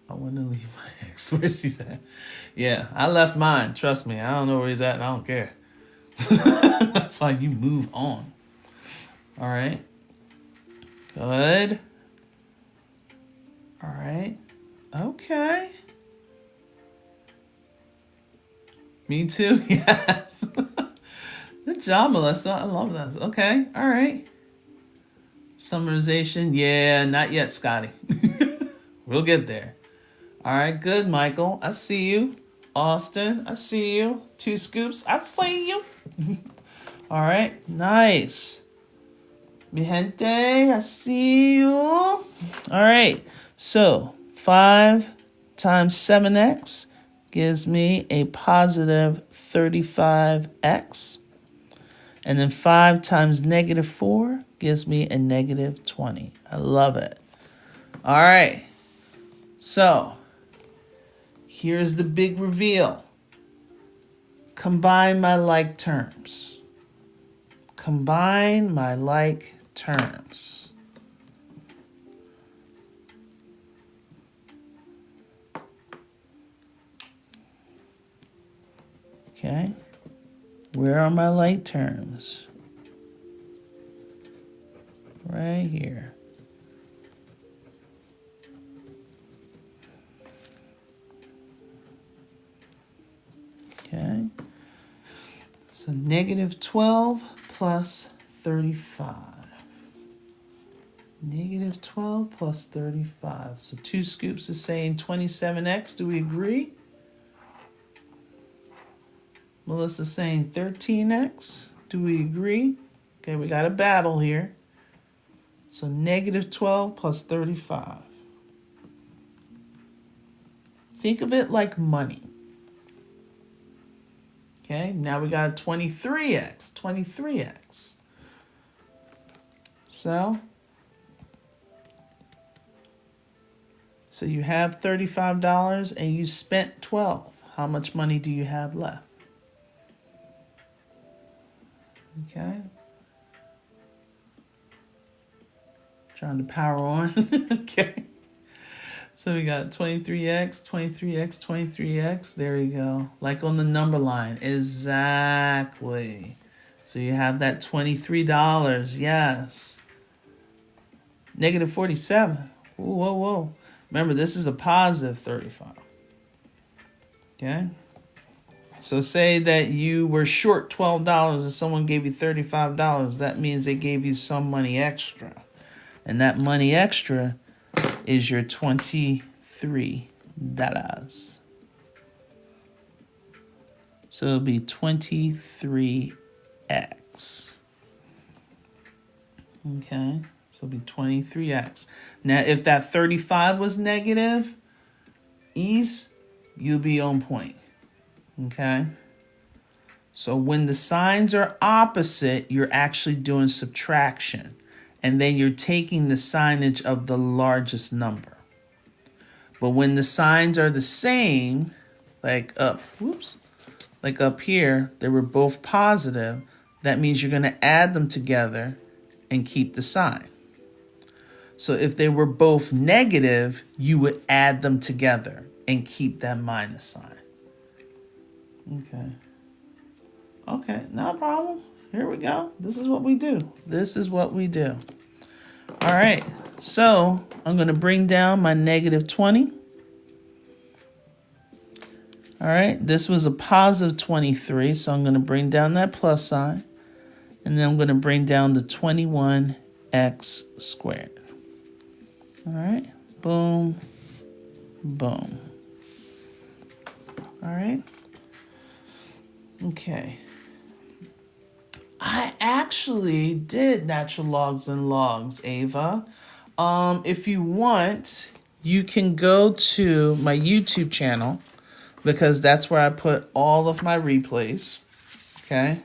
I want to leave my ex. Where's she at? Yeah, I left mine. Trust me, I don't know where he's at and I don't care. That's why you move on. All right. Good. All right. Okay. Me too? Yes. Good job, Melissa. I love this. Okay. All right. Summarization. Yeah, not yet, Scotty. We'll get there. All right, good, Michael. I see you. Austin, I see you. 2 scoops, I see you. All right, nice. Mi gente, I see you. All right, so 5 times 7x gives me a positive 35x. And then 5 times negative 4 gives me a negative 20. I love it. All right. So, here's the big reveal. Combine my like terms. Combine my like terms. Okay. Where are my like terms? Right here. Okay. So negative 12 plus 35. Negative 12 plus 35. So 2 scoops is saying 27x. Do we agree? Melissa's saying 13x. Do we agree? Okay, we got a battle here. So negative 12 plus 35. Think of it like money. Okay, now we got 23x. 23x. So you have $35 and you spent 12. How much money do you have left? Okay. Trying to power on. Okay. So we got 23x, 23x, 23x. There you go. Like on the number line. Exactly. So you have that $23. Yes. Negative 47. Ooh, whoa, whoa. Remember, this is a positive 35. Okay. So say that you were short $12 and someone gave you $35. That means they gave you some money extra. And that money extra is your $23. So it'll be 23x. Okay, so it'll be 23x. Now, if that 35 was negative, east, you'll be on point. Okay? So when the signs are opposite, you're actually doing subtraction. And then you're taking the signage of the largest number. But when the signs are the same, like up here, they were both positive, that means you're going to add them together and keep the sign. So if they were both negative, you would add them together and keep that minus sign. Okay. Okay, no problem. Here we go. This is what we do. This is what we do. All right, so I'm going to bring down my negative 20. All right, this was a positive 23, so I'm going to bring down that plus sign. And then I'm going to bring down the 21x squared. All right, boom, boom. All right. Okay. I actually did natural logs and logs, Ava. If you want, you can go to my YouTube channel because that's where I put all of my replays. Okay.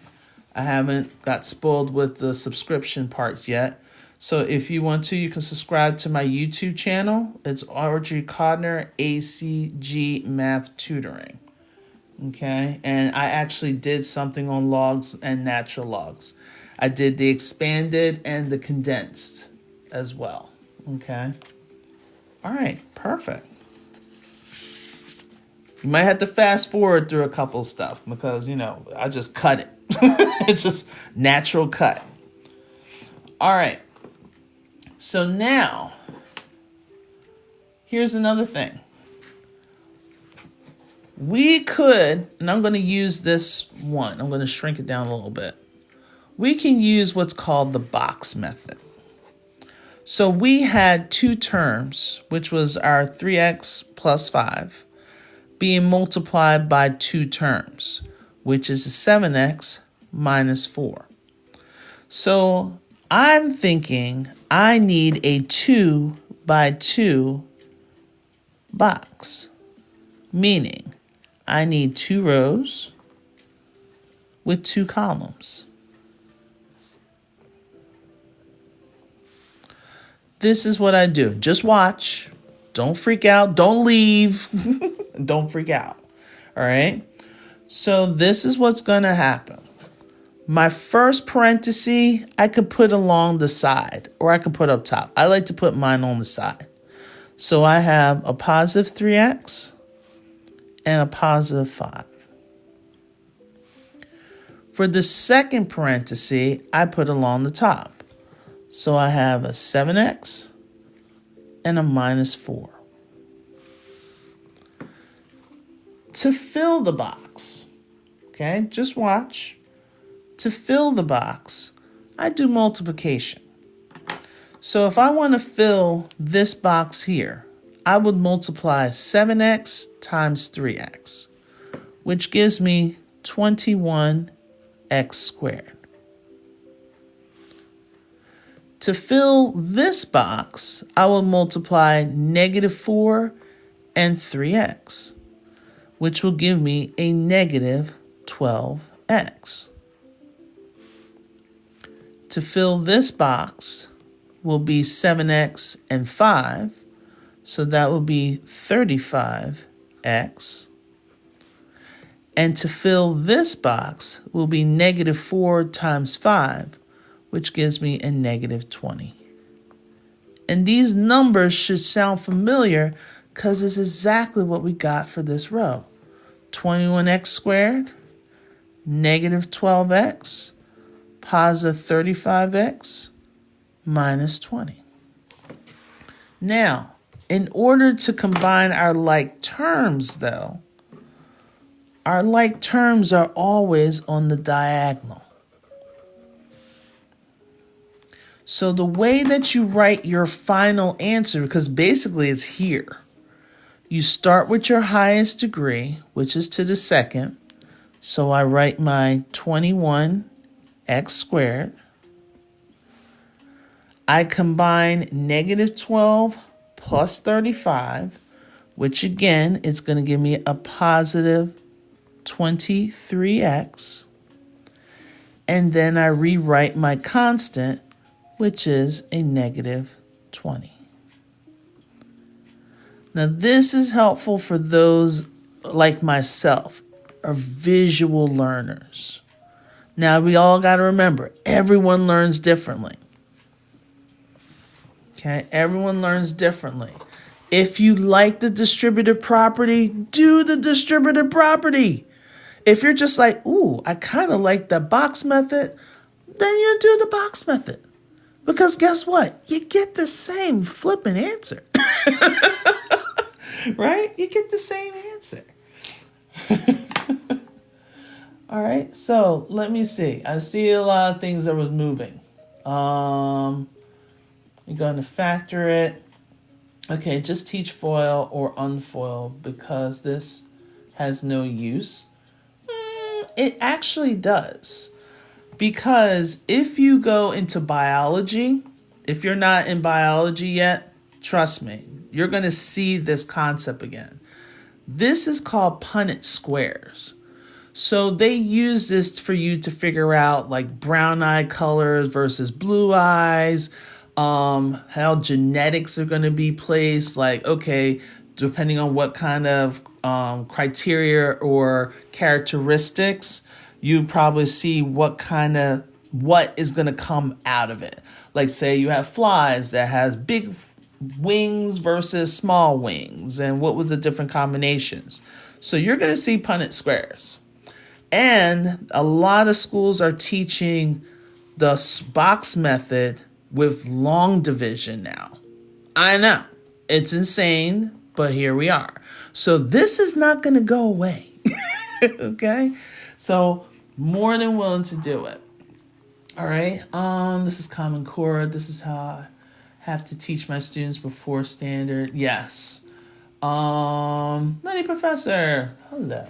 I haven't got spoiled with the subscription part yet. So if you want to, you can subscribe to my YouTube channel. It's Audrey Codner ACG Math Tutoring. Okay, and I actually did something on logs and natural logs. I did the expanded and the condensed as well. Okay. All right, perfect. You might have to fast forward through a couple stuff because, I just cut it. It's just natural cut. All right. So now, here's another thing. We could, and I'm going to use this one. I'm going to shrink it down a little bit. We can use what's called the box method. So we had two terms, which was our 3x plus 5, being multiplied by two terms, which is 7x minus 4. So I'm thinking I need a 2 by 2 box, meaning I need 2 rows with 2 columns. This is what I do. Just watch. Don't freak out. Don't leave. Don't freak out. All right? So this is what's going to happen. My first parenthesis, I could put along the side or I could put up top. I like to put mine on the side. So I have a positive 3x and a positive 5. For the second parenthesis, I put along the top. So I have a 7x and a minus 4. To fill the box, okay, just watch. To fill the box, I do multiplication. So if I want to fill this box here, I would multiply 7x times 3x, which gives me 21x squared. To fill this box, I will multiply negative 4 and 3x, which will give me a negative 12x. To fill this box will be 7x and 5, so that will be 35x. And to fill this box will be negative 4 times 5, which gives me a negative 20. And these numbers should sound familiar because it's exactly what we got for this row. 21x squared, negative 12x, positive 35x, minus 20. Now, in order to combine our like terms, though, our like terms are always on the diagonal. So the way that you write your final answer, because basically it's here, you start with your highest degree, which is to the second, So I write my 21x squared. I combine negative 12 plus 35, which again is going to give me a positive 23x. And then I rewrite my constant, which is a negative 20. Now this is helpful for those like myself, are visual learners. Now we all got to remember, everyone learns differently. Okay, everyone learns differently. If you like the distributive property, do the distributive property. If you're just like, ooh, I kind of like the box method, then you do the box method. Because guess what? You get the same flipping answer. Right? You get the same answer. All right, so let me see. I see a lot of things that was moving. You're going to factor it. Okay, just teach FOIL or unfoil because this has no use. It actually does. Because if you go into biology, if you're not in biology yet, trust me, you're going to see this concept again. This is called Punnett squares. So they use this for you to figure out like brown eye colors versus blue eyes, how genetics are going to be placed. Like, okay, depending on what kind of criteria or characteristics, you probably see what is going to come out of it. Like say you have flies that has big wings versus small wings, and what was the different combinations. So you're going to see Punnett squares. And a lot of schools are teaching the box method with long division now. I know, it's insane, but here we are. So this is not going to go away. Okay? So more than willing to do it. All right. This is Common Core. This is how I have to teach my students before standard. Yes. Lenny Professor. Hello.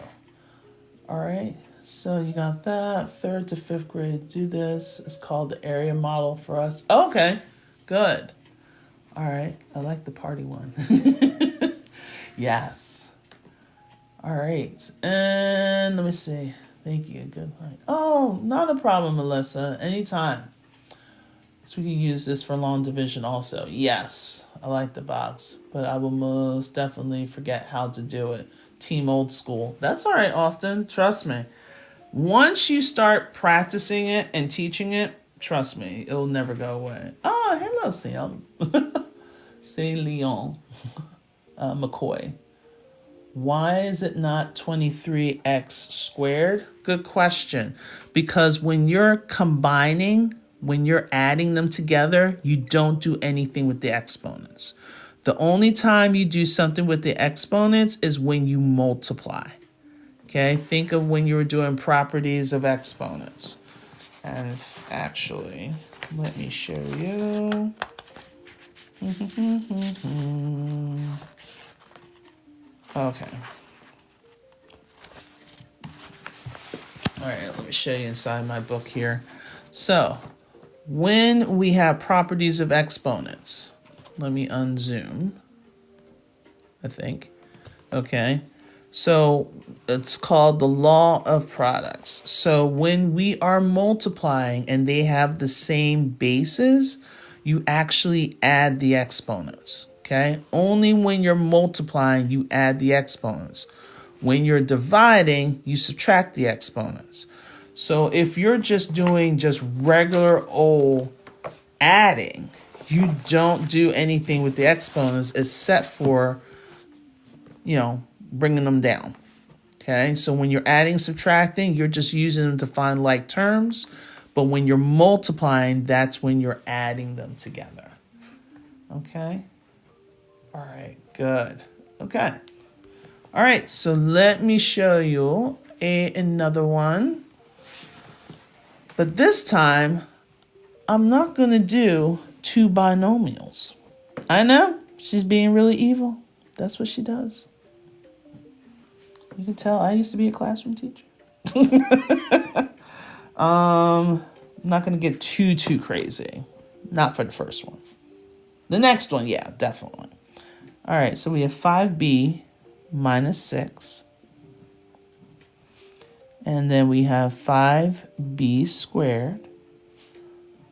All right. So you got that. 3rd to 5th grade do this. It's called the area model for us. Okay. Good. All right. I like the party one. Yes. All right. And let me see. Thank you. Good point. Oh, not a problem, Melissa. Anytime. So we can use this for long division also. Yes, I like the box, but I will most definitely forget how to do it. Team old school. That's all right, Austin. Trust me. Once you start practicing it and teaching it, trust me, it'll never go away. Oh, hello, Sam. C'est Leon. McCoy. Why is it not 23x squared? Good question. Because when you're combining, when you're adding them together, you don't do anything with the exponents. The only time you do something with the exponents is when you multiply. Okay, think of when you were doing properties of exponents. And actually, let me show you. Okay. All right, let me show you inside my book here. So, when we have properties of exponents, let me unzoom, I think. Okay. So, it's called the law of products. So, when we are multiplying and they have the same bases, you actually add the exponents. Okay? Only when you're multiplying, you add the exponents. When you're dividing, you subtract the exponents. So if you're just doing just regular old adding, you don't do anything with the exponents except for, bringing them down. Okay? So when you're adding, subtracting, you're just using them to find like terms. But when you're multiplying, that's when you're adding them together. Okay? All right, good. Okay. All right, so let me show you another one. But this time, I'm not going to do 2 binomials. I know, she's being really evil. That's what she does. You can tell I used to be a classroom teacher. I'm not going to get too crazy. Not for the first one. The next one, yeah, definitely. All right, so we have 5b minus 6. And then we have 5b squared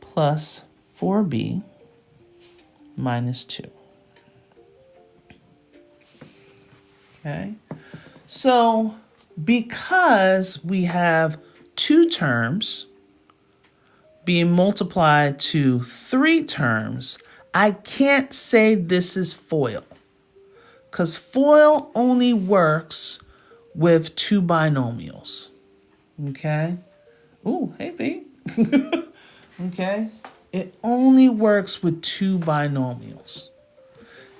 plus 4b minus 2. Okay, so because we have two terms being multiplied to three terms, I can't say this is FOIL, because FOIL only works with two binomials. Okay? Ooh, hey, B. Okay? It only works with two binomials.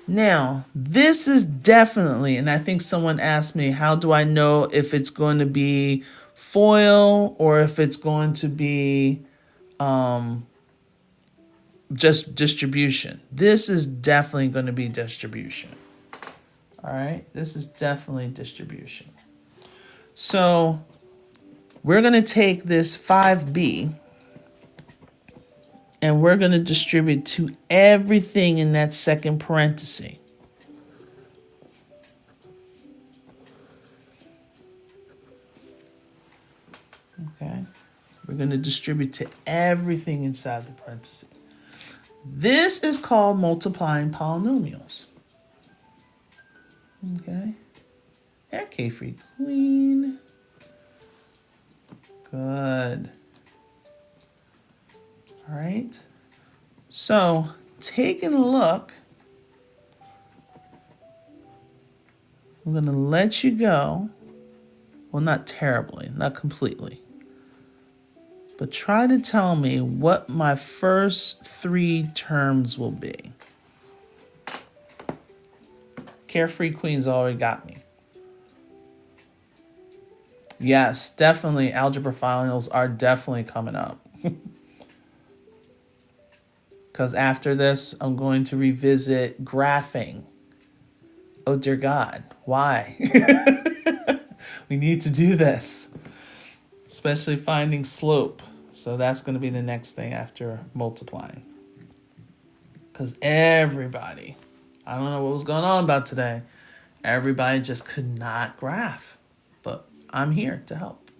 Now, this is definitely, and I think someone asked me, how do I know if it's going to be FOIL or if it's going to be just distribution? This is definitely going to be distribution. All right, this is definitely distribution. So we're going to take this 5b and we're going to distribute to everything in that second parenthesis. Okay, we're going to distribute to everything inside the parenthesis. This is called multiplying polynomials. Okay, okay, free queen. Good. All right, so taking a look, I'm going to let you go. Well, not terribly, not completely. But try to tell me what my first three terms will be. Carefree Queen's already got me. Yes, definitely. Algebra finals are definitely coming up. Because after this, I'm going to revisit graphing. Oh, dear God. Why? We need to do this. Especially finding slope. So that's going to be the next thing after multiplying. Because everybody, I don't know what was going on about today. Everybody just could not graph. But I'm here to help.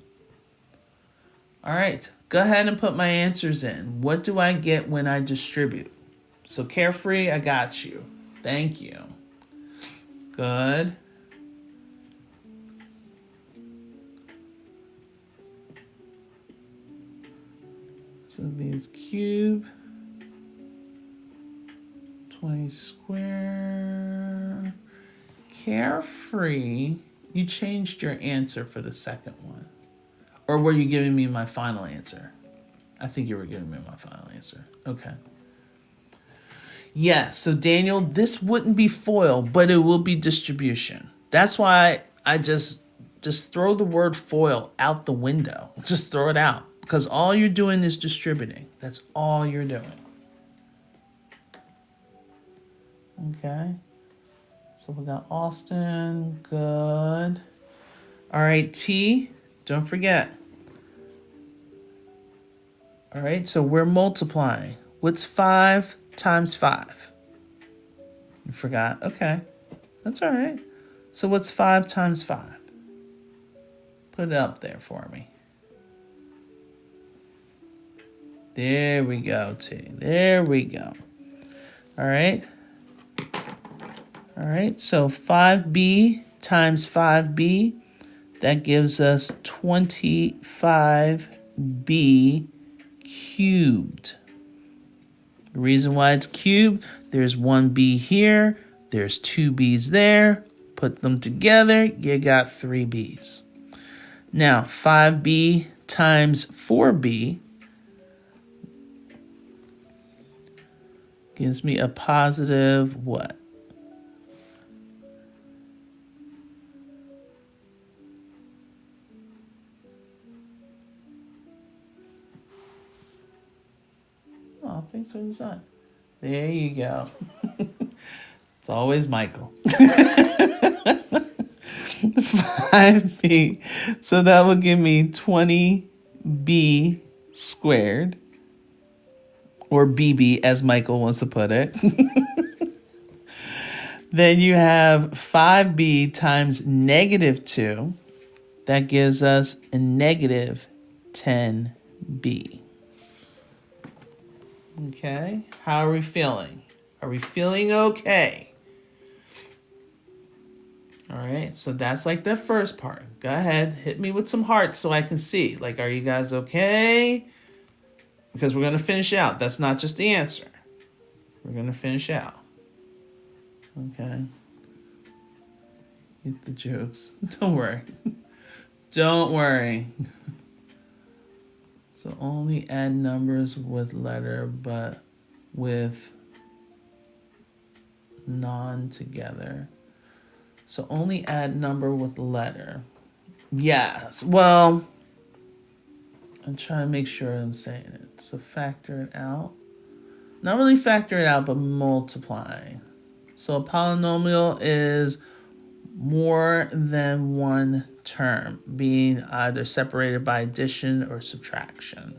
All right. Go ahead and put my answers in. What do I get when I distribute? So Carefree, I got you. Thank you. Good. So it means cube, 20 square. Carefree, you changed your answer for the second one. Or were you giving me my final answer? I think you were giving me my final answer. Okay. Yes, so Daniel, this wouldn't be FOIL, but it will be distribution. That's why I just throw the word FOIL out the window. Just throw it out. Because all you're doing is distributing. That's all you're doing. Okay. So we got Austin. Good. All right, T. Don't forget. All right, so we're multiplying. What's 5 times 5? You forgot? Okay. That's all right. So what's 5 times 5? Put it up there for me. There we go, T. There we go. All right. All right, so 5b times 5b, that gives us 25b cubed. The reason why it's cubed, there's one b here, there's two b's there. Put them together, you got 3 b's. Now, 5b times 4b gives me a positive what? Oh, thanks for the design. There you go. It's always Michael. 5b. So that will give me 20b squared, or bb as Michael wants to put it. Then you have 5b times negative 2. That gives us a negative 10b. Okay, how are we feeling? Are we feeling okay? All right, so that's like the first part. Go ahead, hit me with some hearts so I can see. Like, are you guys okay? Because we're going to finish out. That's not just the answer. We're going to finish out. Okay. Get the jokes. Don't worry. Don't worry. So only add numbers with letter, but with non together. So only add number with letter. Yes. Well, I'm trying to make sure I'm saying it. So factor it out. Not really factor it out, but multiplying. So a polynomial is more than one term, being either separated by addition or subtraction.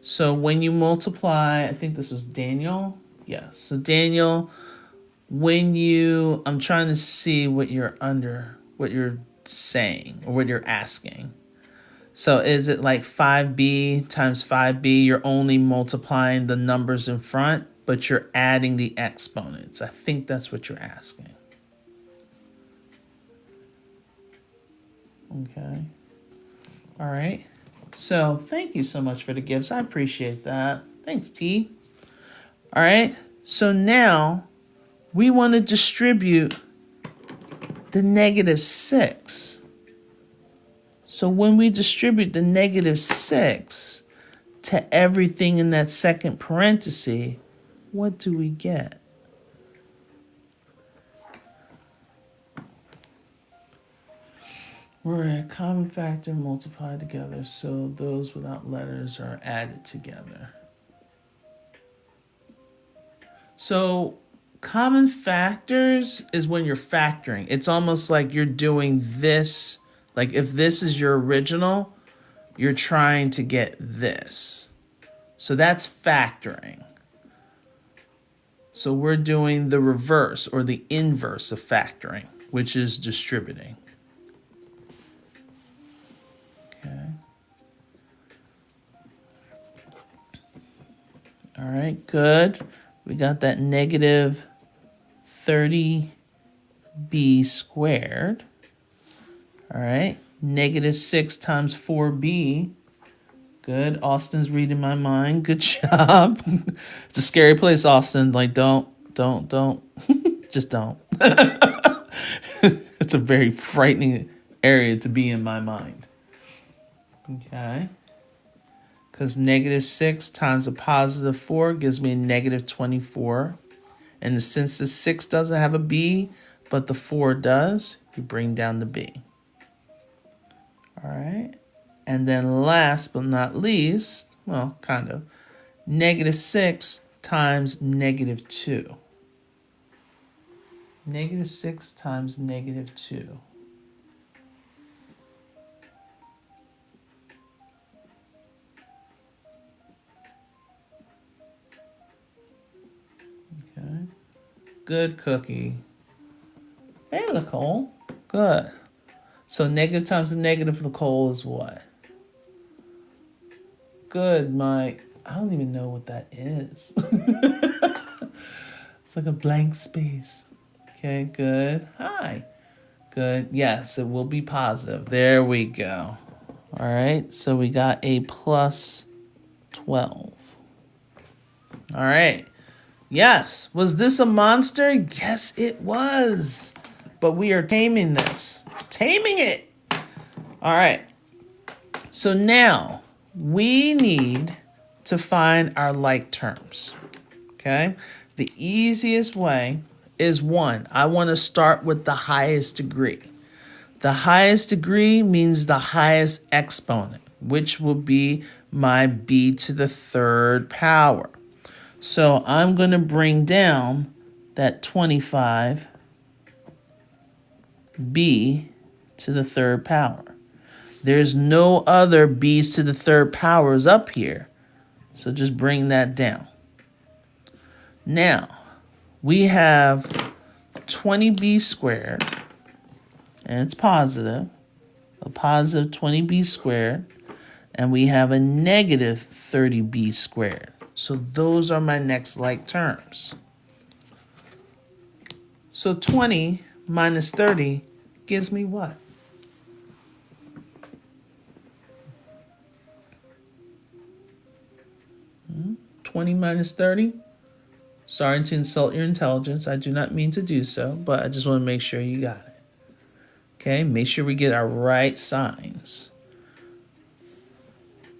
So when you multiply, I think this was Daniel. Yes. So Daniel, I'm trying to see what you're saying or what you're asking. So is it like 5b times 5b? You're only multiplying the numbers in front, but you're adding the exponents. I think that's what you're asking. Okay. All right. So thank you so much for the gifts. I appreciate that. Thanks, T. All right. So now we want to distribute the negative 6. So when we distribute the negative 6 to everything in that second parenthesis, what do we get? We're a common factor multiplied together, so those without letters are added together. So common factors is when you're factoring. It's almost like you're doing this. Like if this is your original, you're trying to get this. So that's factoring. So we're doing the reverse or the inverse of factoring, which is distributing. Okay. All right, good. We got that negative 30b squared. All right, negative 6 times 4b. Good. Austin's reading my mind. Good job. It's a scary place, Austin. Like, don't. Just don't. It's a very frightening area to be in my mind. Okay. Because negative 6 times a positive 4 gives me a negative 24. And since the 6 doesn't have a b, but the 4 does, you bring down the b. All right. And then last but not least, well, kind of, negative 6 times negative 2. Negative 6 times negative 2. Okay. Good cookie. Hey, Nicole. Good. So negative times the negative, Nicole, is what? Good, Mike. I don't even know what that is. It's like a blank space. Okay, good. Hi. Good. Yes, it will be positive. There we go. All right, so we got a plus 12. All right. Yes. Was this a monster? Yes, it was. But we are taming this. Taming it. All right. So now we need to find our like terms. Okay. The easiest way is 1. I want to start with the highest degree. The highest degree means the highest exponent, which will be my b to the 3rd power. So I'm going to bring down that 25 b to the third power. There's no other b's to the third powers up here. So just bring that down. Now, we have 20b squared, and it's positive, a positive 20b squared, and we have a negative 30b squared. So those are my next like terms. So 20 minus 30 gives me what? Hmm? 20 minus 30? Sorry to insult your intelligence. I do not mean to do so, but I just want to make sure you got it. Okay, make sure we get our right signs.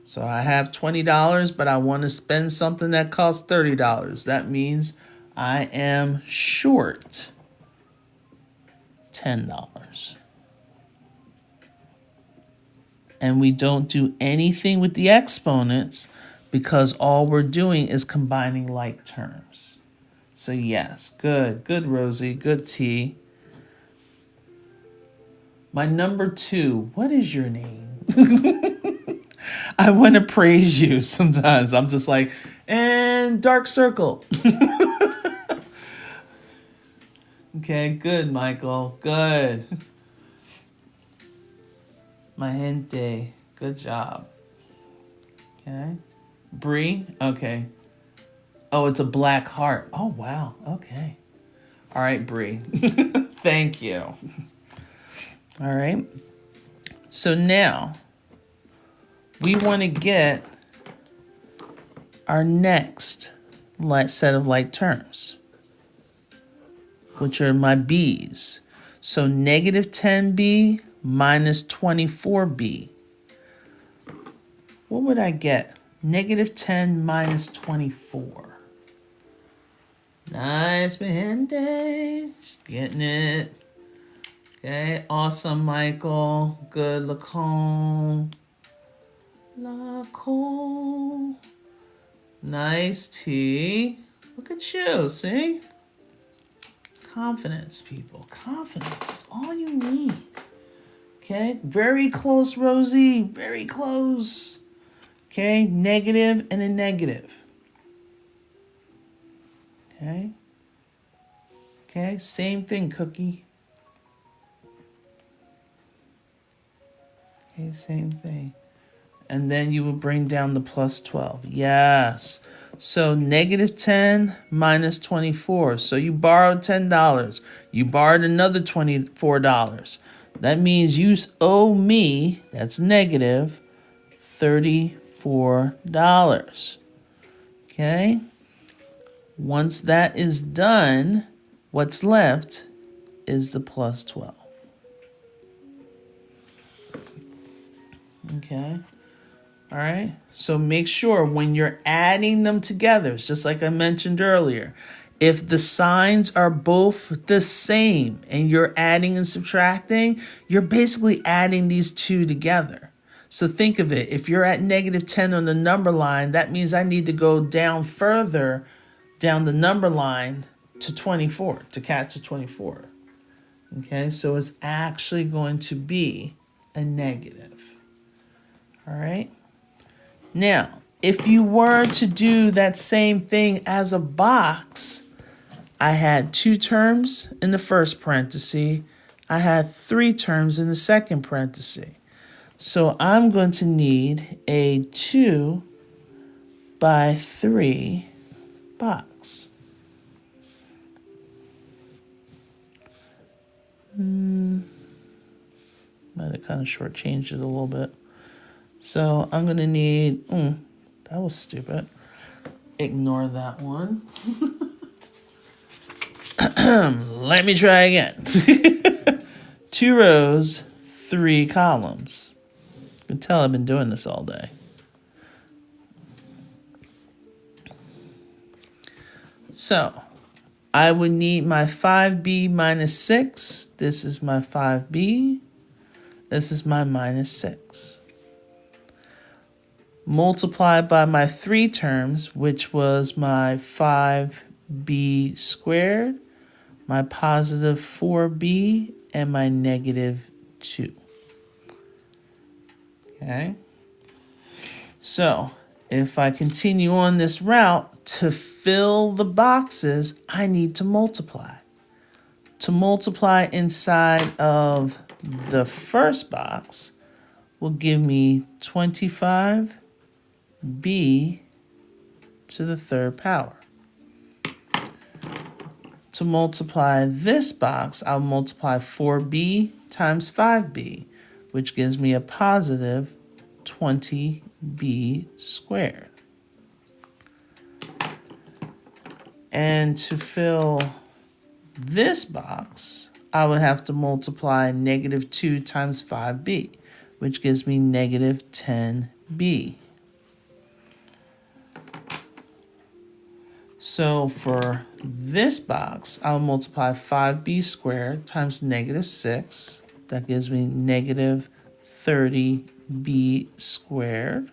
So I have $20, but I want to spend something that costs $30. That means I am short $10. And we don't do anything with the exponents because all we're doing is combining like terms. So yes, good, Rosie, good T. My number 2, what is your name? I want to praise you sometimes. I'm just like, and dark circle. Okay, good, Michael, good. My gente, good job. Okay. Bree, okay. Oh, it's a black heart. Oh, wow, okay. All right, Bree. Thank you. All right. So now we want to get our next set of like terms, which are my b's. So negative 10b minus 24b. What would I get? Negative 10 minus 24. Nice, mi gente. Just getting it. Okay, awesome, Michael. Good, Lacombe. Nice, T. Look at you, see? Confidence, people. Confidence is all you need. Okay, very close, Rosie. Very close. Okay, negative and a negative. Okay. Okay, same thing, Cookie. Okay, same thing. And then you will bring down the plus 12. Yes. So negative 10 minus 24. So you borrowed $10. You borrowed another $24. That means you owe me, that's negative, $34. Okay? Once that is done, what's left is the plus 12. Okay? All right? So make sure when you're adding them together, it's just like I mentioned earlier, if the signs are both the same and you're adding and subtracting, you're basically adding these two together. So think of it. If you're at negative 10 on the number line, that means I need to go down further down the number line to 24 to catch a 24. Okay, so it's actually going to be a negative. All right. Now, if you were to do that same thing as a box, I had 2 terms in the first parenthesis. I had 3 terms in the second parenthesis. So I'm going to need a 2 by 3 box. Might have kind of shortchanged it a little bit. So I'm going to need, that was stupid. Ignore that one. Let me try again. 2 rows, 3 columns. You can tell I've been doing this all day. So I would need my 5b minus 6. This is my 5b. This is my minus 6. Multiplied by my 3 terms, which was my 5b squared, my positive 4b, and my negative 2. Okay? So, if I continue on this route, to fill the boxes, I need to multiply. To multiply inside of the first box will give me 25b to the third power. To multiply this box, I'll multiply 4b times 5b, which gives me a positive 20b squared. And to fill this box, I would have to multiply negative 2 times 5b, which gives me negative 10b. So for this box, I'll multiply 5b squared times negative 6. That gives me negative 30b squared.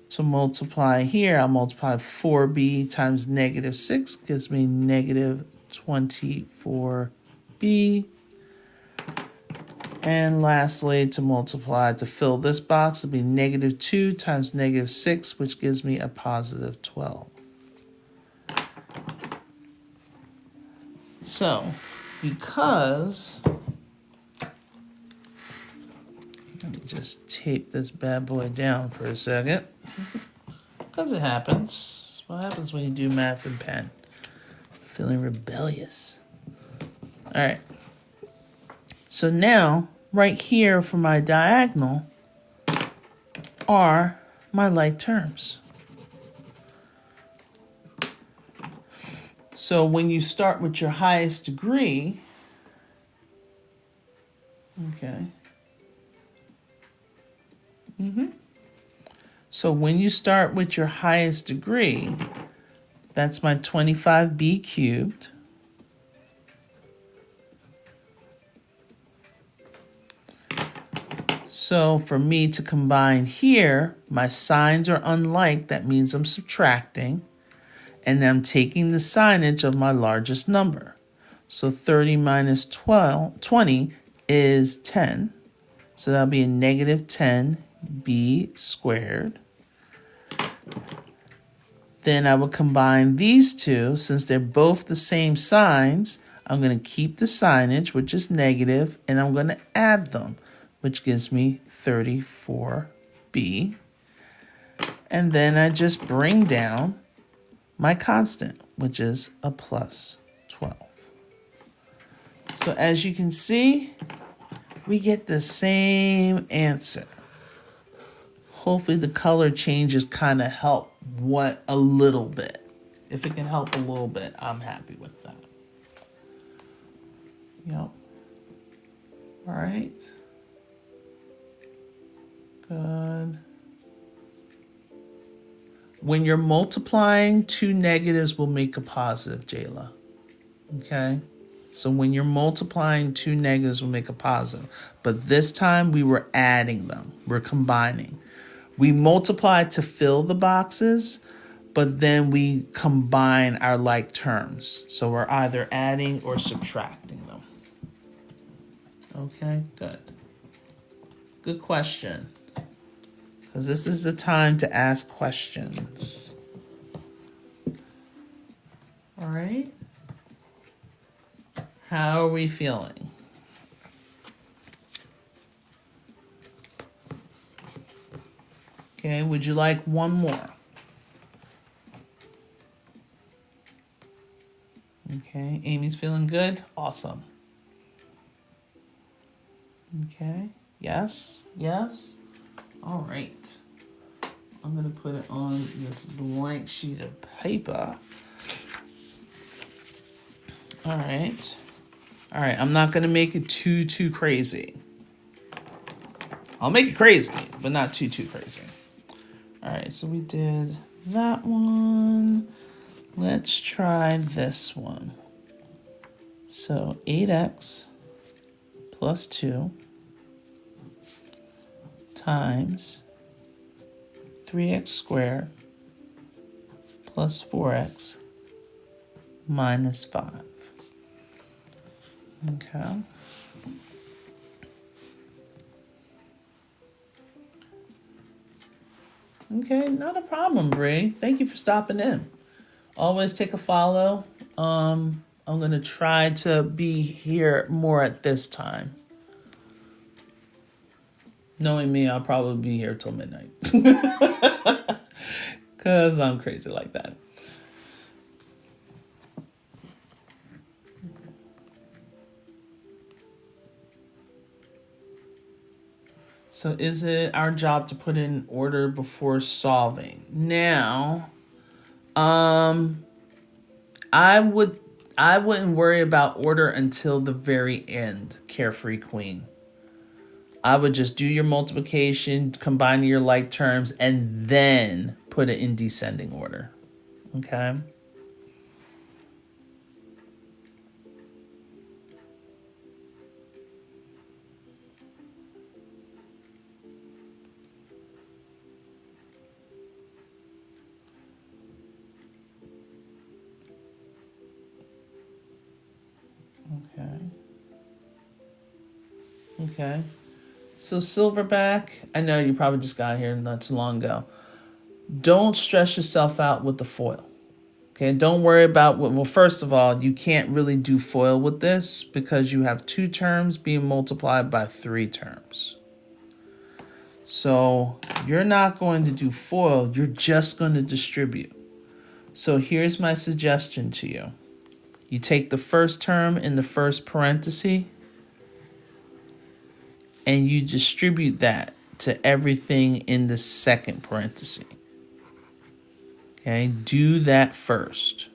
To multiply here, I'll multiply 4b times negative 6, gives me negative 24b. And lastly, to multiply, to fill this box, it'll be negative 2 times negative 6, which gives me a positive 12. So, because, let me just tape this bad boy down for a second. Because it happens. What happens when you do math in pen? Feeling rebellious. All right. So now, right here for my diagonal are my like terms. So when you start with your highest degree, okay. So when you start with your highest degree, that's my 25b cubed. So for me to combine here, my signs are unlike. That means I'm subtracting. And I'm taking the signage of my largest number. So 30 minus 20 is 10. So that'll be a negative 10b squared. Then I will combine these two. Since they're both the same signs, I'm going to keep the signage, which is negative, and I'm going to add them, which gives me 34b. And then I just bring down my constant, which is a plus 12. So as you can see, we get the same answer. Hopefully the color changes kind of help a little bit. If it can help a little bit, I'm happy with that. Yep. All right. Good. When you're multiplying, two negatives will make a positive, Jayla. Okay? So when you're multiplying, two negatives will make a positive. But this time we were adding them. We're combining. We multiply to fill the boxes, but then we combine our like terms. So we're either adding or subtracting them. Okay, good. Good question. Because this is the time to ask questions. All right. How are we feeling? Okay, would you like one more? Okay, Amy's feeling good? Awesome. Okay, yes, yes. All right. I'm going to put it on this blank sheet of paper. All right. All right, I'm not going to make it too crazy. I'll make it crazy, but not too crazy. All right, so we did that one. Let's try this one. So 8x plus 2 times 3x squared plus 4x minus 5. Okay. Okay, not a problem, Bree. Thank you for stopping in. Always take a follow. I'm gonna try to be here more at this time. Knowing me, I'll probably be here till midnight. Cause I'm crazy like that. So is it our job to put in order before solving? Now, um, I would I wouldn't worry about order until the very end, Carefree Queen. I would just do your multiplication, combine your like terms, and then put it in descending order. Okay? Okay. Okay. So Silverback, I know you probably just got here not too long ago. Don't stress yourself out with the FOIL. Okay, don't worry about what. Well, first of all, you can't really do FOIL with this because you have two terms being multiplied by three terms. So you're not going to do FOIL, you're just going to distribute. So here's my suggestion to you. You take the first term in the first parenthesis and you distribute that to everything in the second parenthesis. Okay, do that first.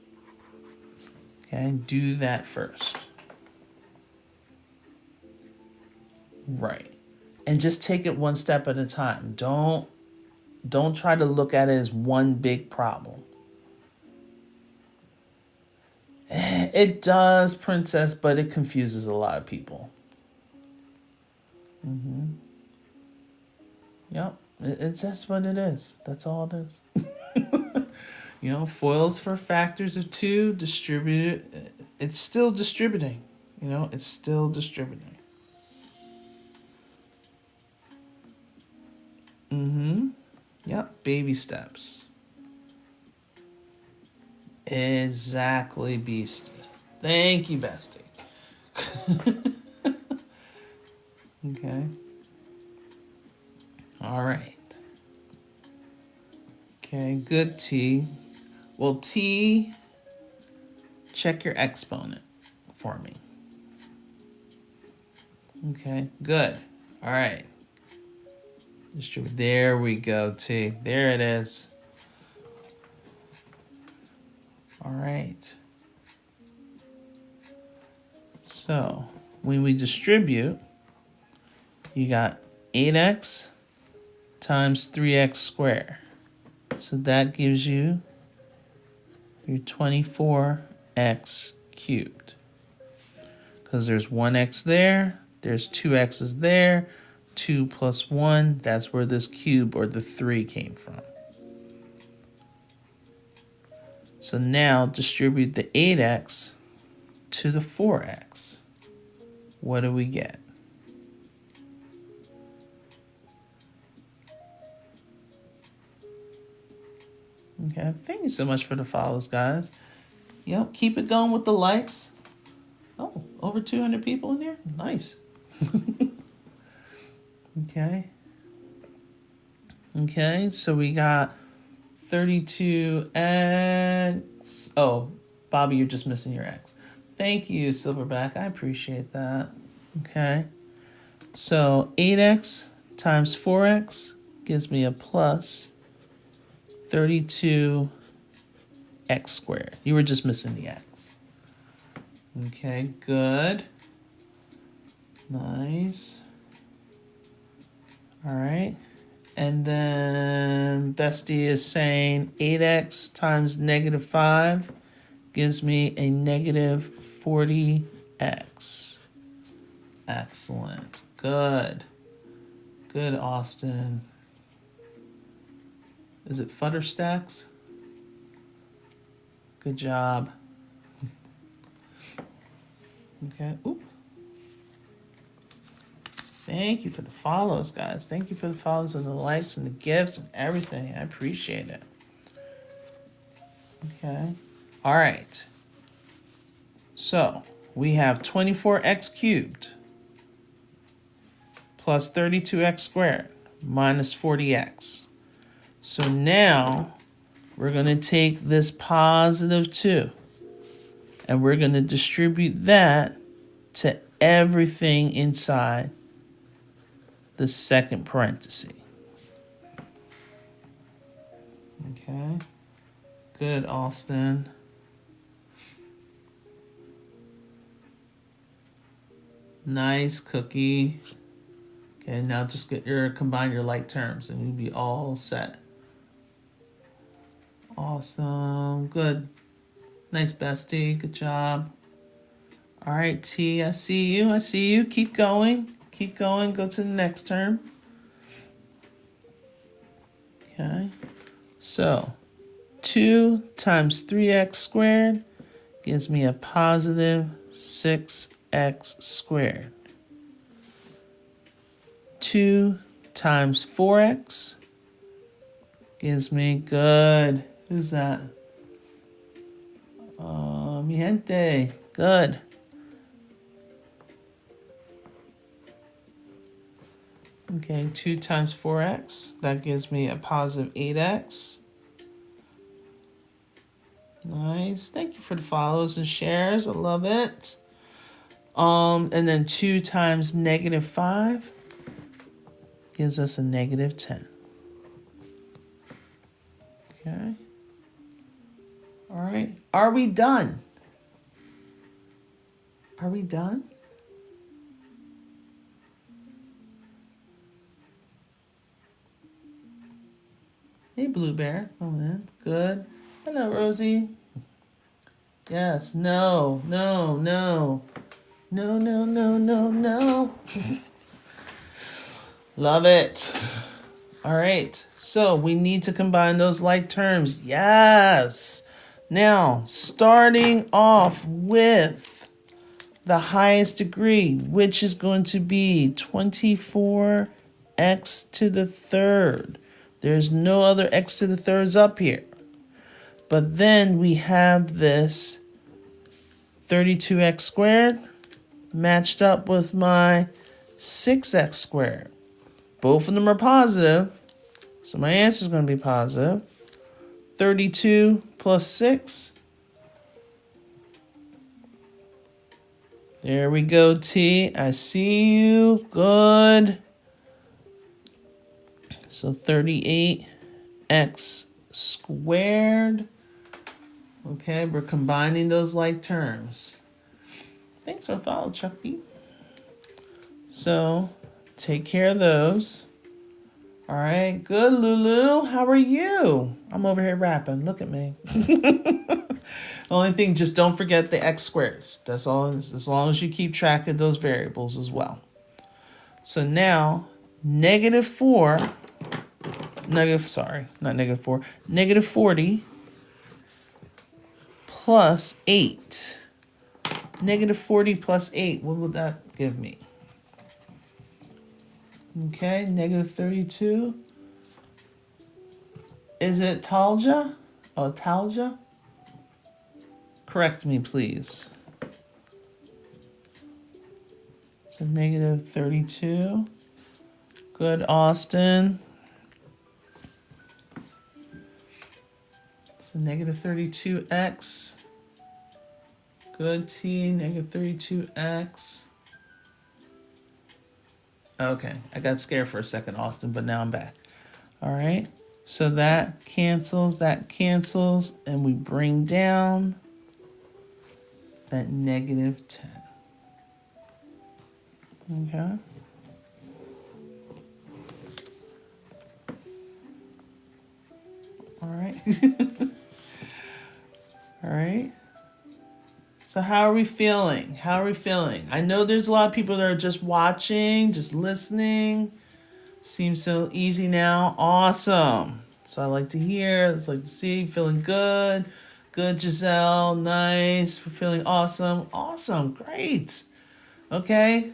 Okay, do that first. Right. And just take it one step at a time. Don't try to look at it as one big problem. It does, princess, but it confuses a lot of people. Yep. It's just what it is. That's all it is. Foils for factors of two, distributed. It's still distributing. It's still distributing. Yep. Baby steps. Exactly, Beastie. Thank you, Bestie. Okay. All right. Okay, good, T. Well, T, check your exponent for me. Okay, good. All right. Distribute. There we go, T. There it is. All right. So, when we distribute, you got 8x times 3x squared. So that gives you your 24x cubed. Because there's 1x there, there's 2x's there, 2 plus 1, that's where this cube or the 3 came from. So now distribute the 8x to the 4x. What do we get? Okay, thank you so much for the follows, guys. Yep, keep it going with the likes. Oh, over 200 people in here? Nice. Okay. Okay, so we got 32x. Oh, Bobby, you're just missing your x. Thank you, Silverback. I appreciate that. Okay. So 8x times 4x gives me a plus 32x squared. You were just missing the x. Okay, good. Nice. All right. And then Bestie is saying 8x times negative 5 gives me a negative 40x. Excellent. Good. Good, Austin. Is it Futterstacks? Good job. Okay. Oop. Thank you for the follows, guys. Thank you for the follows and the likes and the gifts and everything. I appreciate it. Okay. All right. So we have 24x cubed plus 32x squared minus 40x. So now we're going to take this positive 2 and we're going to distribute that to everything inside the second parenthesis. Okay. Good, Austin. Nice, Cookie. Okay, now just combine your like terms and you'll be all set. Awesome. Good. Nice, bestie. Good job. All right, T, I see you. I see you. Keep going. Keep going. Go to the next term. Okay. So 2 times 3x squared gives me a positive 6x squared. 2 times 4x gives me good. Who's that? Mi gente. Good. Okay, 2 times 4x. That gives me a positive 8x. Nice. Thank you for the follows and shares. I love it. And then 2 times negative 5 gives us a negative 10. Okay. All right. Are we done? Are we done? Hey, Blue Bear. Come in. Good. Hello, Rosie. Yes. No. No. No. No, no, no, no, no. Love it. All right. So we need to combine those like terms. Yes. Now, starting off with the highest degree, which is going to be 24x to the third. There's no other x to the thirds up here. But then we have this 32x squared matched up with my 6x squared. Both of them are positive, so my answer is going to be positive. 32 plus 6. There we go, T. I see you. Good. So 38x squared. Okay, we're combining those like terms. Thanks for following, Chuck B. So take care of those. All right, good, Lulu. How are you? I'm over here rapping. Look at me. Only thing, just don't forget the x squares. That's all. As long as you keep track of those variables as well. So now, negative 40 plus 8. Negative 40 plus 8, what would that give me? Okay, negative 32. Is it Talja? Oh, Talja? Correct me, please. So negative 32. Good, Austin. So negative 32x. Good, T. Negative 32x. Okay, I got scared for a second, Austin, but now I'm back. All right, so that cancels, and we bring down that negative 10. Okay. All right. All right. So how are we feeling? How are we feeling? I know there's a lot of people that are just watching, just listening. Seems so easy now. Awesome. So I like to hear, it's like to see, feeling good. Good, Giselle. Nice. We're feeling awesome. Awesome. Great. Okay.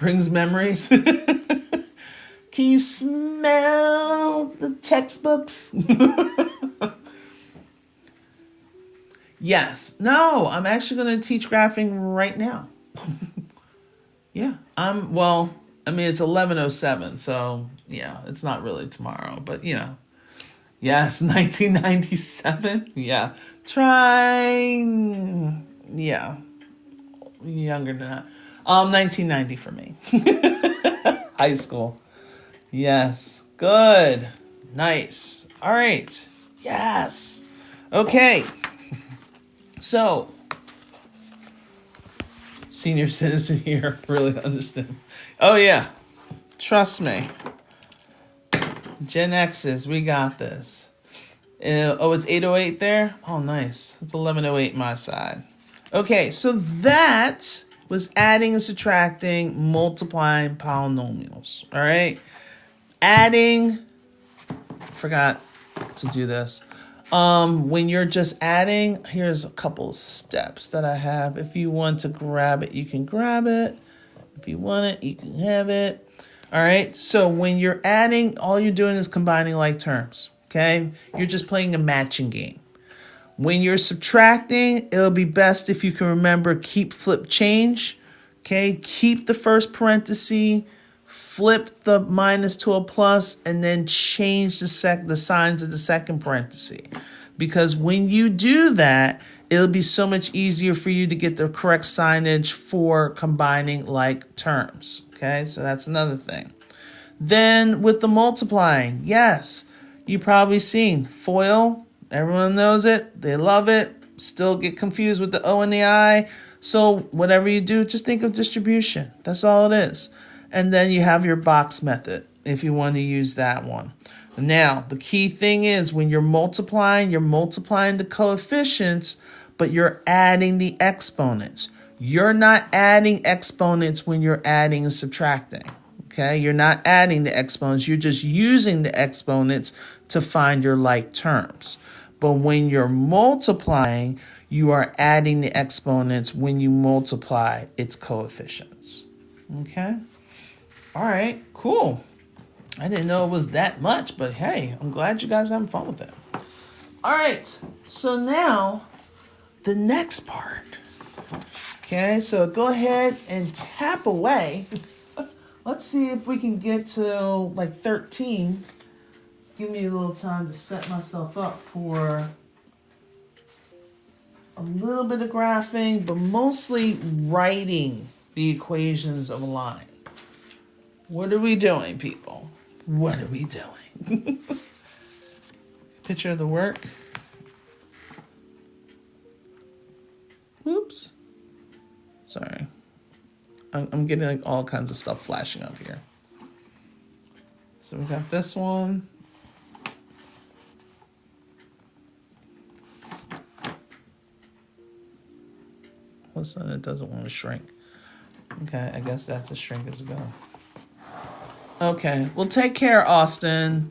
Brings memories. Can you smell the textbooks? Yes. No, I'm actually going to teach graphing right now. Yeah. Well, I mean, it's 11:07, so yeah, it's not really tomorrow, but you know. Yes, 1997. Yeah. Try, yeah, younger than that. 1990 for me. High school. Yes. Good. Nice. All right. Yes. Okay. So, senior citizen here really understand. Oh yeah. Trust me. Gen X's, we got this. Oh, it's 8:08 there? Oh, nice. It's 11:08 my side. Okay, so that was adding and subtracting, multiplying polynomials. All right? Adding, forgot to do this. When you're just adding, here's a couple of steps that I have. If you want to grab it, you can grab it. If you want it, you can have it. All right, so when you're adding, all you're doing is combining like terms, okay? You're just playing a matching game. When you're subtracting, it'll be best if you can remember keep, flip, change, okay? Keep the first parenthesis, flip the minus to a plus, and then change the signs of the second parenthesis. Because when you do that, it'll be so much easier for you to get the correct signage for combining like terms. Okay, so that's another thing. Then with the multiplying, yes, you've probably seen FOIL. Everyone knows it. They love it. Still get confused with the O and the I. So whatever you do, just think of distribution. That's all it is. And then you have your box method if you want to use that one. Now, the key thing is when you're multiplying the coefficients, but you're adding the exponents. You're not adding exponents when you're adding and subtracting. Okay, you're not adding the exponents. You're just using the exponents to find your like terms. But when you're multiplying, you are adding the exponents when you multiply its coefficients. Okay, all right, cool. I didn't know it was that much, but hey, I'm glad you guys are having fun with it. All right, so now the next part. Okay, so go ahead and tap away. Let's see if we can get to like 13. Give me a little time to set myself up for a little bit of graphing, but mostly writing the equations of a line. What are we doing, people? What are we doing? Picture of the work. Oops. Sorry. I'm getting like all kinds of stuff flashing up here. So we got this one. All of a sudden it doesn't want to shrink. Okay, I guess that's as shrink as it goes. Okay, well take care, Austin.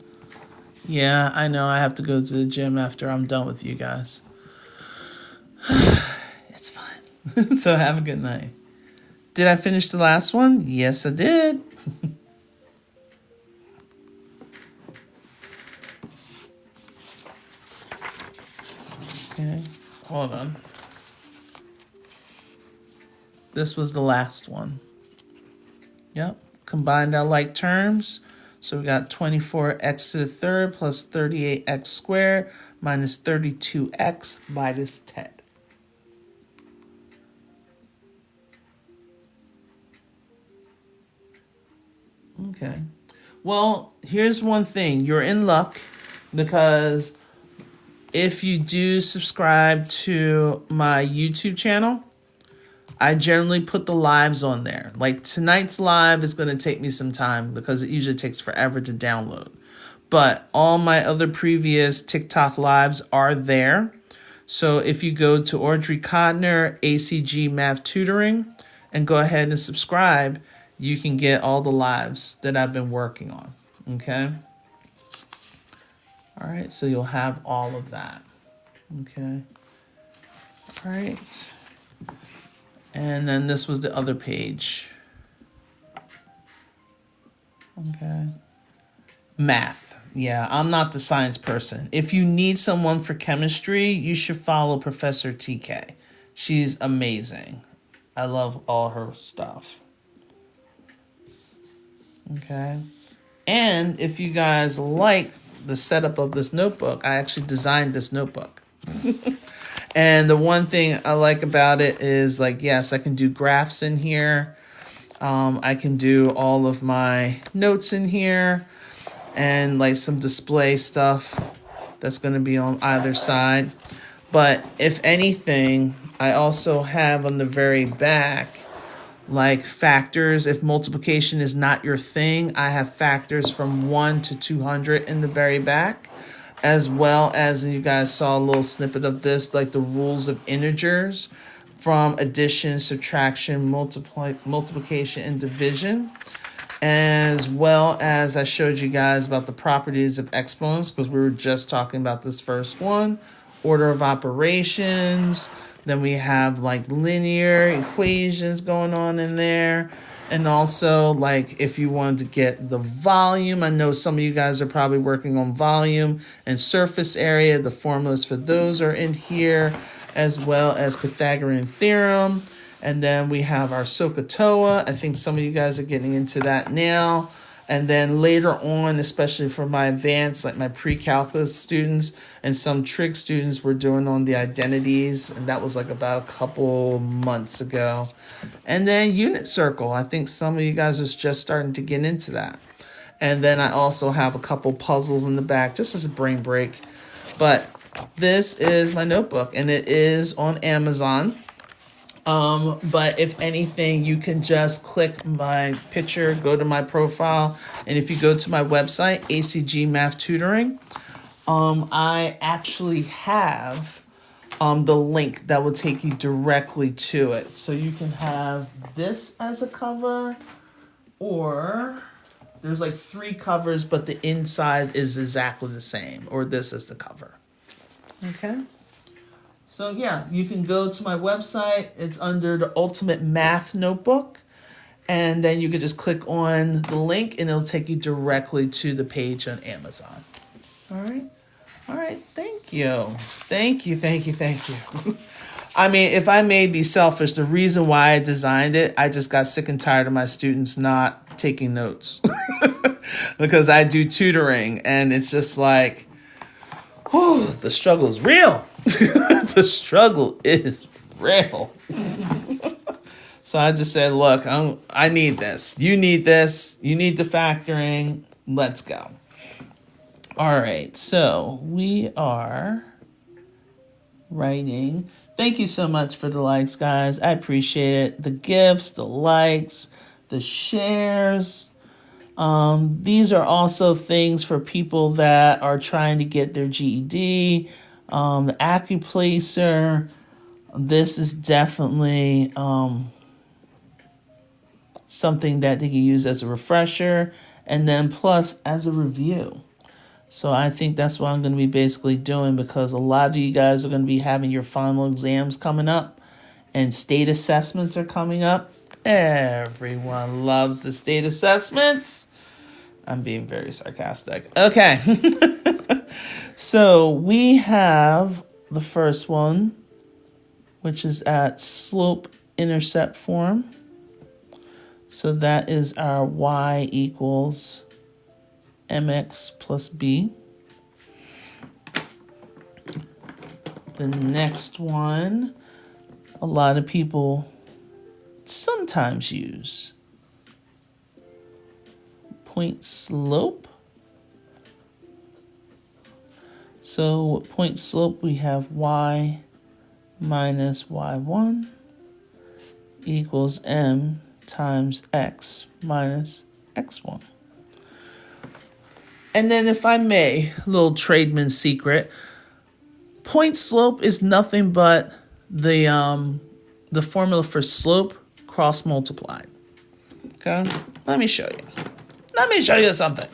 Yeah, I know I have to go to the gym after I'm done with you guys. It's fine. So have a good night. Did I finish the last one? Yes, I did. Okay, hold on. This was the last one. Yep, combined our like terms. So we got 24x to the third plus 38x squared minus 32x minus 10. Okay. Well, here's one thing. You're in luck because if you do subscribe to my YouTube channel, I generally put the lives on there. Like tonight's live is going to take me some time because it usually takes forever to download. But all my other previous TikTok lives are there. So if you go to Audrey Codner, ACG Math Tutoring, and go ahead and subscribe, you can get all the lives that I've been working on. Okay? All right, so you'll have all of that. Okay? All right. And then this was the other page. Okay. Math. Yeah, I'm not the science person. If you need someone for chemistry, you should follow Professor TK. She's amazing. I love all her stuff. Okay. And if you guys like the setup of this notebook, I actually designed this notebook. And the one thing I like about it is, like, yes, I can do graphs in here. I can do all of my notes in here and like some display stuff that's going to be on either side. But if anything, I also have on the very back like factors. If multiplication is not your thing, I have factors from 1 to 200 in the very back, as well as you guys saw a little snippet of this, like the rules of integers from addition, subtraction, multiplication, and division, as well as I showed you guys about the properties of exponents, because we were just talking about this first one, order of operations. Then we have like linear equations going on in there. And also, like, if you wanted to get the volume, I know some of you guys are probably working on volume and surface area. The formulas for those are in here, as well as Pythagorean theorem. And then we have our SOHCAHTOA. I think some of you guys are getting into that now. And then later on, especially for my advanced, like my pre-calculus students and some trig students, we're doing on the identities. And that was like about a couple months ago. And then unit circle. I think some of you guys are just starting to get into that. And then I also have a couple puzzles in the back, just as a brain break. But this is my notebook, and it is on Amazon. But if anything, you can just click my picture, go to my profile, and if you go to my website, ACG Math Tutoring, I actually have the link that will take you directly to it. So you can have this as a cover, or there's like 3 covers, but the inside is exactly the same, or this is the cover. Okay. So yeah, you can go to my website. It's under the Ultimate Math Notebook. And then you can just click on the link and it'll take you directly to the page on Amazon. All right. All right. Thank you. Thank you. Thank you. Thank you. I mean, if I may be selfish, the reason why I designed it, I just got sick and tired of my students not taking notes. Because I do tutoring and it's just like, whew, the struggle is real. The struggle is real. So I just said, look, I need this. You need this. You need the factoring. Let's go. All right. So we are writing. Thank you so much for the likes, guys. I appreciate it. The gifts, the likes, the shares. These are also things for people that are trying to get their GED. The AccuPlacer. This is definitely something that they can use as a refresher, and then plus as a review. So I think that's what I'm going to be basically doing, because a lot of you guys are going to be having your final exams coming up, and state assessments are coming up. Everyone loves the state assessments. I'm being very sarcastic. Okay. So we have the first one, which is at slope-intercept form. So that is our y equals mx plus b. The next one, a lot of people sometimes use point slope. So with point slope, we have y minus y1 equals m times x minus x1. And then if I may, a little tradesman's secret, point slope is nothing but the formula for slope cross multiplied. Okay, let me show you. Let me show you something.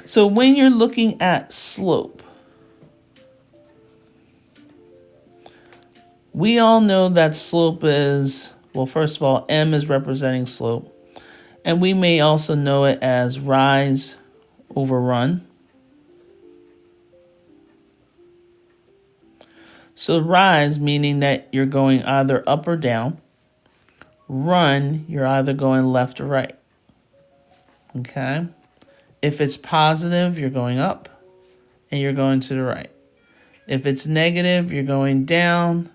So when you're looking at slope, we all know that slope is, well, first of all, m is representing slope. And we may also know it as rise over run. So rise meaning that you're going either up or down. Run, you're either going left or right. Okay? If it's positive, you're going up and you're going to the right. If it's negative, you're going down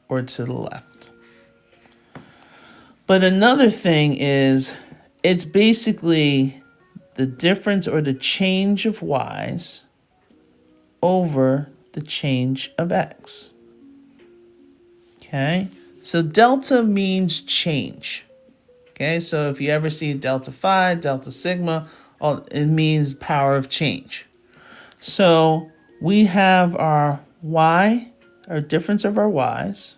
or to the left. But another thing is, it's basically the difference or the change of y's over the change of x. Okay? So delta means change. Okay? So if you ever see delta phi, delta sigma, it means power of change. So we have our y, our difference of our y's,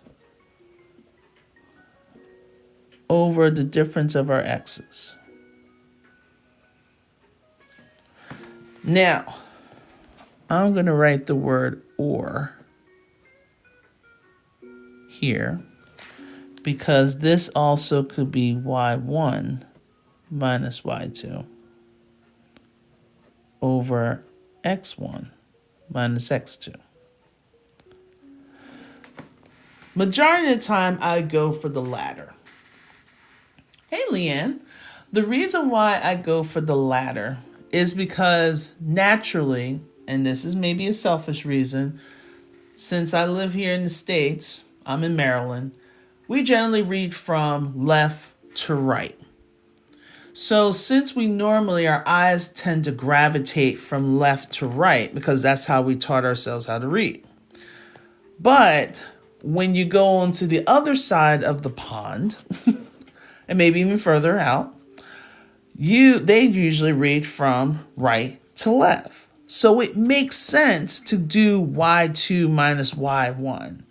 over the difference of our x's. Now, I'm going to write the word or here because this also could be y1 minus y2 over x1 minus x2. Majority of the time, I go for the latter. Hey, Leanne. The reason why I go for the latter is because naturally, and this is maybe a selfish reason, since I live here in the States, I'm in Maryland, we generally read from left to right. So since we normally, our eyes tend to gravitate from left to right because that's how we taught ourselves how to read. But when you go on to the other side of the pond, and maybe even further out, they usually read from right to left. So it makes sense to do y2 minus y1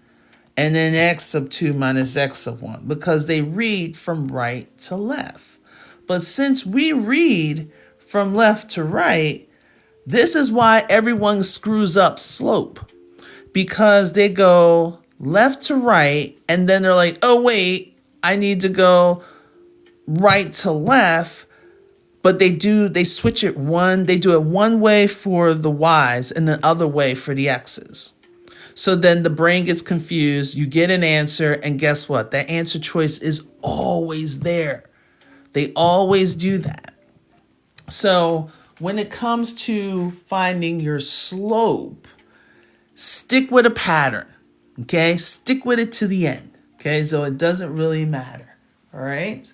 and then x sub 2 minus x sub 1 because they read from right to left. But since we read from left to right, this is why everyone screws up slope, because they go left to right and then they're like, oh wait, I need to go right to left. But they switch it they do it one way for the y's and the other way for the x's. So then the brain gets confused, you get an answer, and guess what? That answer choice is always there. They always do that. So when it comes to finding your slope, stick with a pattern, okay? Stick with it to the end, okay? So it doesn't really matter, all right?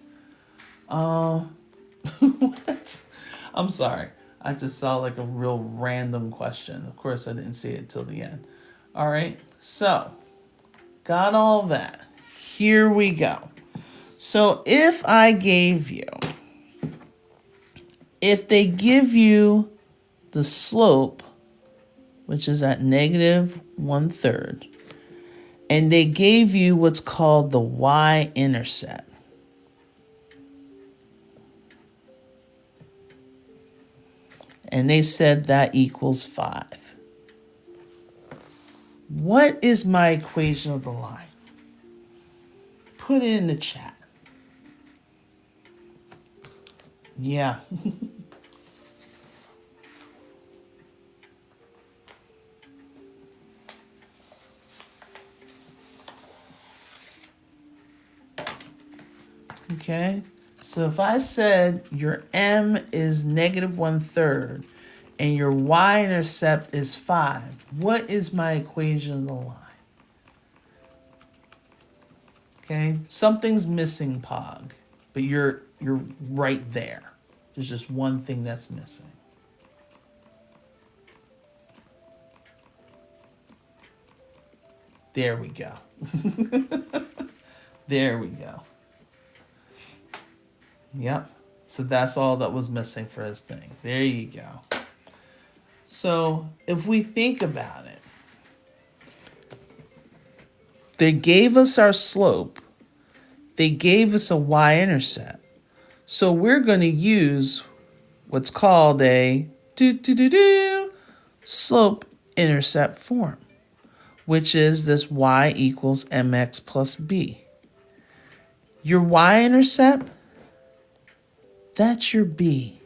What? I'm sorry. I just saw like a real random question. Of course, I didn't see it till the end. All right. So, got all that. Here we go. So, if they give you the slope, which is at negative 1/3, and they gave you what's called the y-intercept, and they said that equals 5. What is my equation of the line? Put it in the chat. Yeah. Okay. So if I said your m is negative 1/3 and your y-intercept is 5, what is my equation of the line? Okay, something's missing, Pog, but you're right there. There's just one thing that's missing. There we go. There we go. Yep. So that's all that was missing for his thing. There you go. So if we think about it, they gave us our slope. They gave us a y-intercept. So we're going to use what's called a slope-intercept form, which is this y equals mx plus b. Your y-intercept That's your B.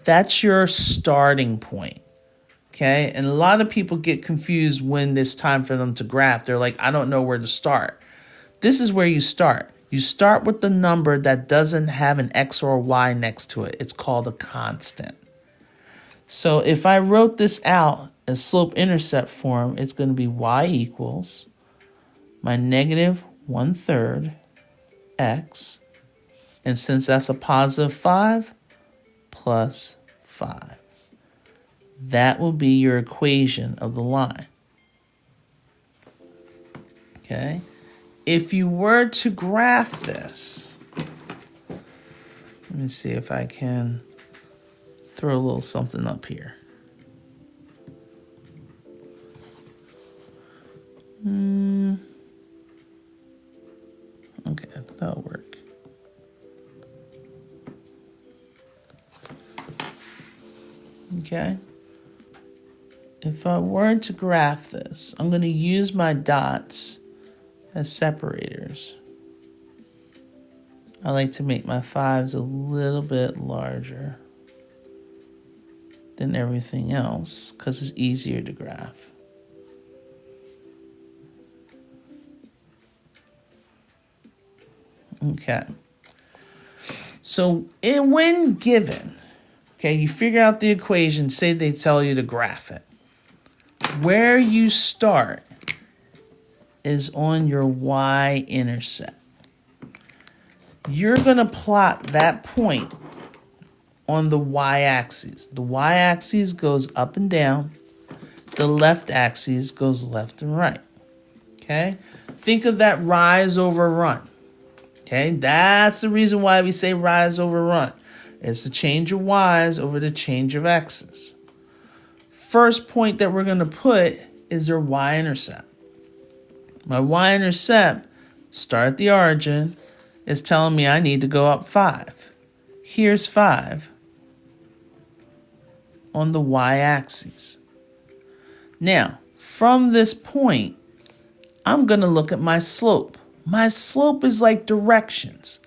That's your starting point. Okay? And a lot of people get confused when it's time for them to graph. They're like, I don't know where to start. This is where you start. You start with the number that doesn't have an X or a Y next to it. It's called a constant. So if I wrote this out as slope-intercept form, it's going to be Y equals my negative 1/3 X. And since that's a positive 5, plus 5. That will be your equation of the line. Okay? If you were to graph this, let me see if I can throw a little something up here. Okay, that'll work. Okay. If I were to graph this, I'm going to use my dots as separators. I like to make my 5s a little bit larger than everything else because it's easier to graph. Okay. So when given, okay, you figure out the equation, say they tell you to graph it. Where you start is on your y-intercept. You're going to plot that point on the y-axis. The y-axis goes up and down. The left axis goes left and right. Okay? Think of that rise over run. Okay? That's the reason why we say rise over run. It's the change of y's over the change of x's. First point that we're going to put is their y-intercept. My y-intercept, start at the origin, is telling me I need to go up 5. Here's 5 on the y-axis. Now, from this point, I'm going to look at my slope. My slope is like directions.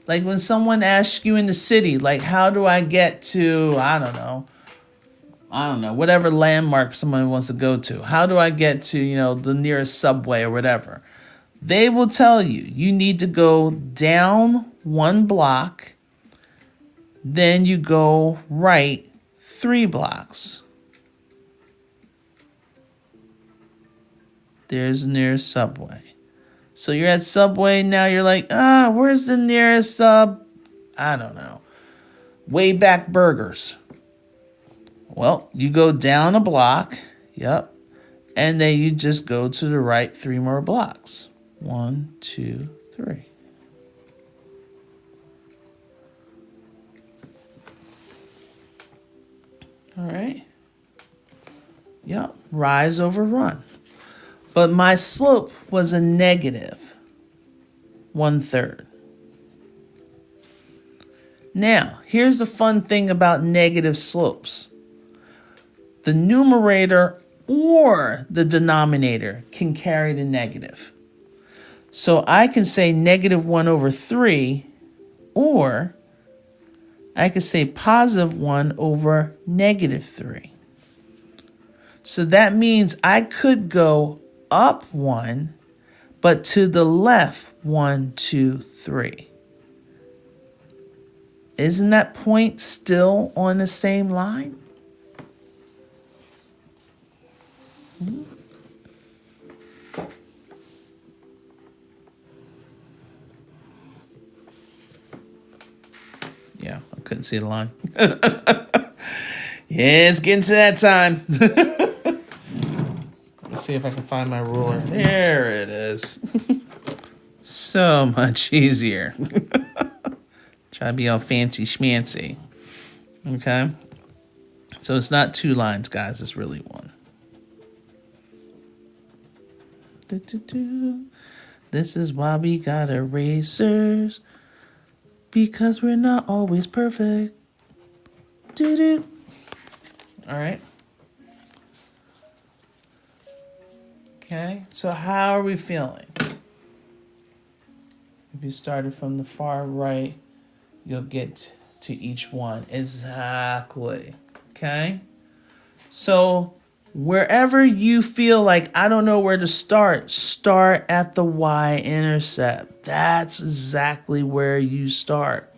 Like when someone asks you in the city, like, how do I get to, I don't know, whatever landmark someone wants to go to. How do I get to, the nearest subway or whatever? They will tell you, you need to go down 1 block, then you go right 3 blocks. There's the nearest subway. So you're at Subway, now you're like, where's the nearest, Wayback Burgers? Well, you go down a block, yep, and then you just go to the right 3 more blocks. 1, 2, 3. All right. Yep, rise over run. But my slope was a negative 1/3. Now, here's the fun thing about negative slopes. The numerator or the denominator can carry the negative. So I can say negative 1/3, or I could say positive 1/3. So that means I could go up 1, but to the left 1, 2, 3. Isn't that point still on the same line? Yeah, I couldn't see the line. Yeah, it's getting to that time. Let's see if I can find my ruler. There it is. So much easier. Try to be all fancy schmancy. Okay. So it's not 2 lines, guys. It's really 1. This is why we got erasers. Because we're not always perfect. All right. Okay. So how are we feeling? If you started from the far right you'll get to each one. Exactly. Okay? So wherever you feel like I don't know where to start, start at the y-intercept. That's exactly where you start.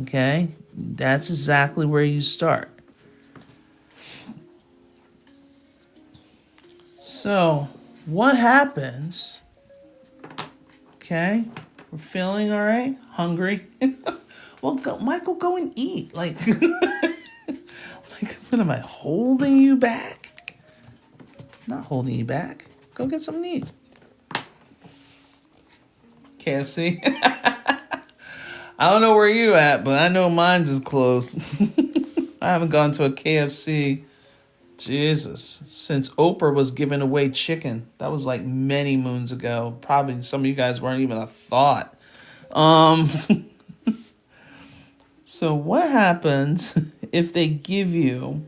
Okay? That's exactly where you start. So what happens? Okay? We're feeling all right? Hungry? Well, go, Michael, go and eat. Like, what am I, holding you back? Not holding you back. Go get something to eat. KFC? I don't know where you at, but I know mine's is closed. I haven't gone to a KFC, Jesus, since Oprah was giving away chicken. That was like many moons ago. Probably some of you guys weren't even a thought. So what happens if they give you,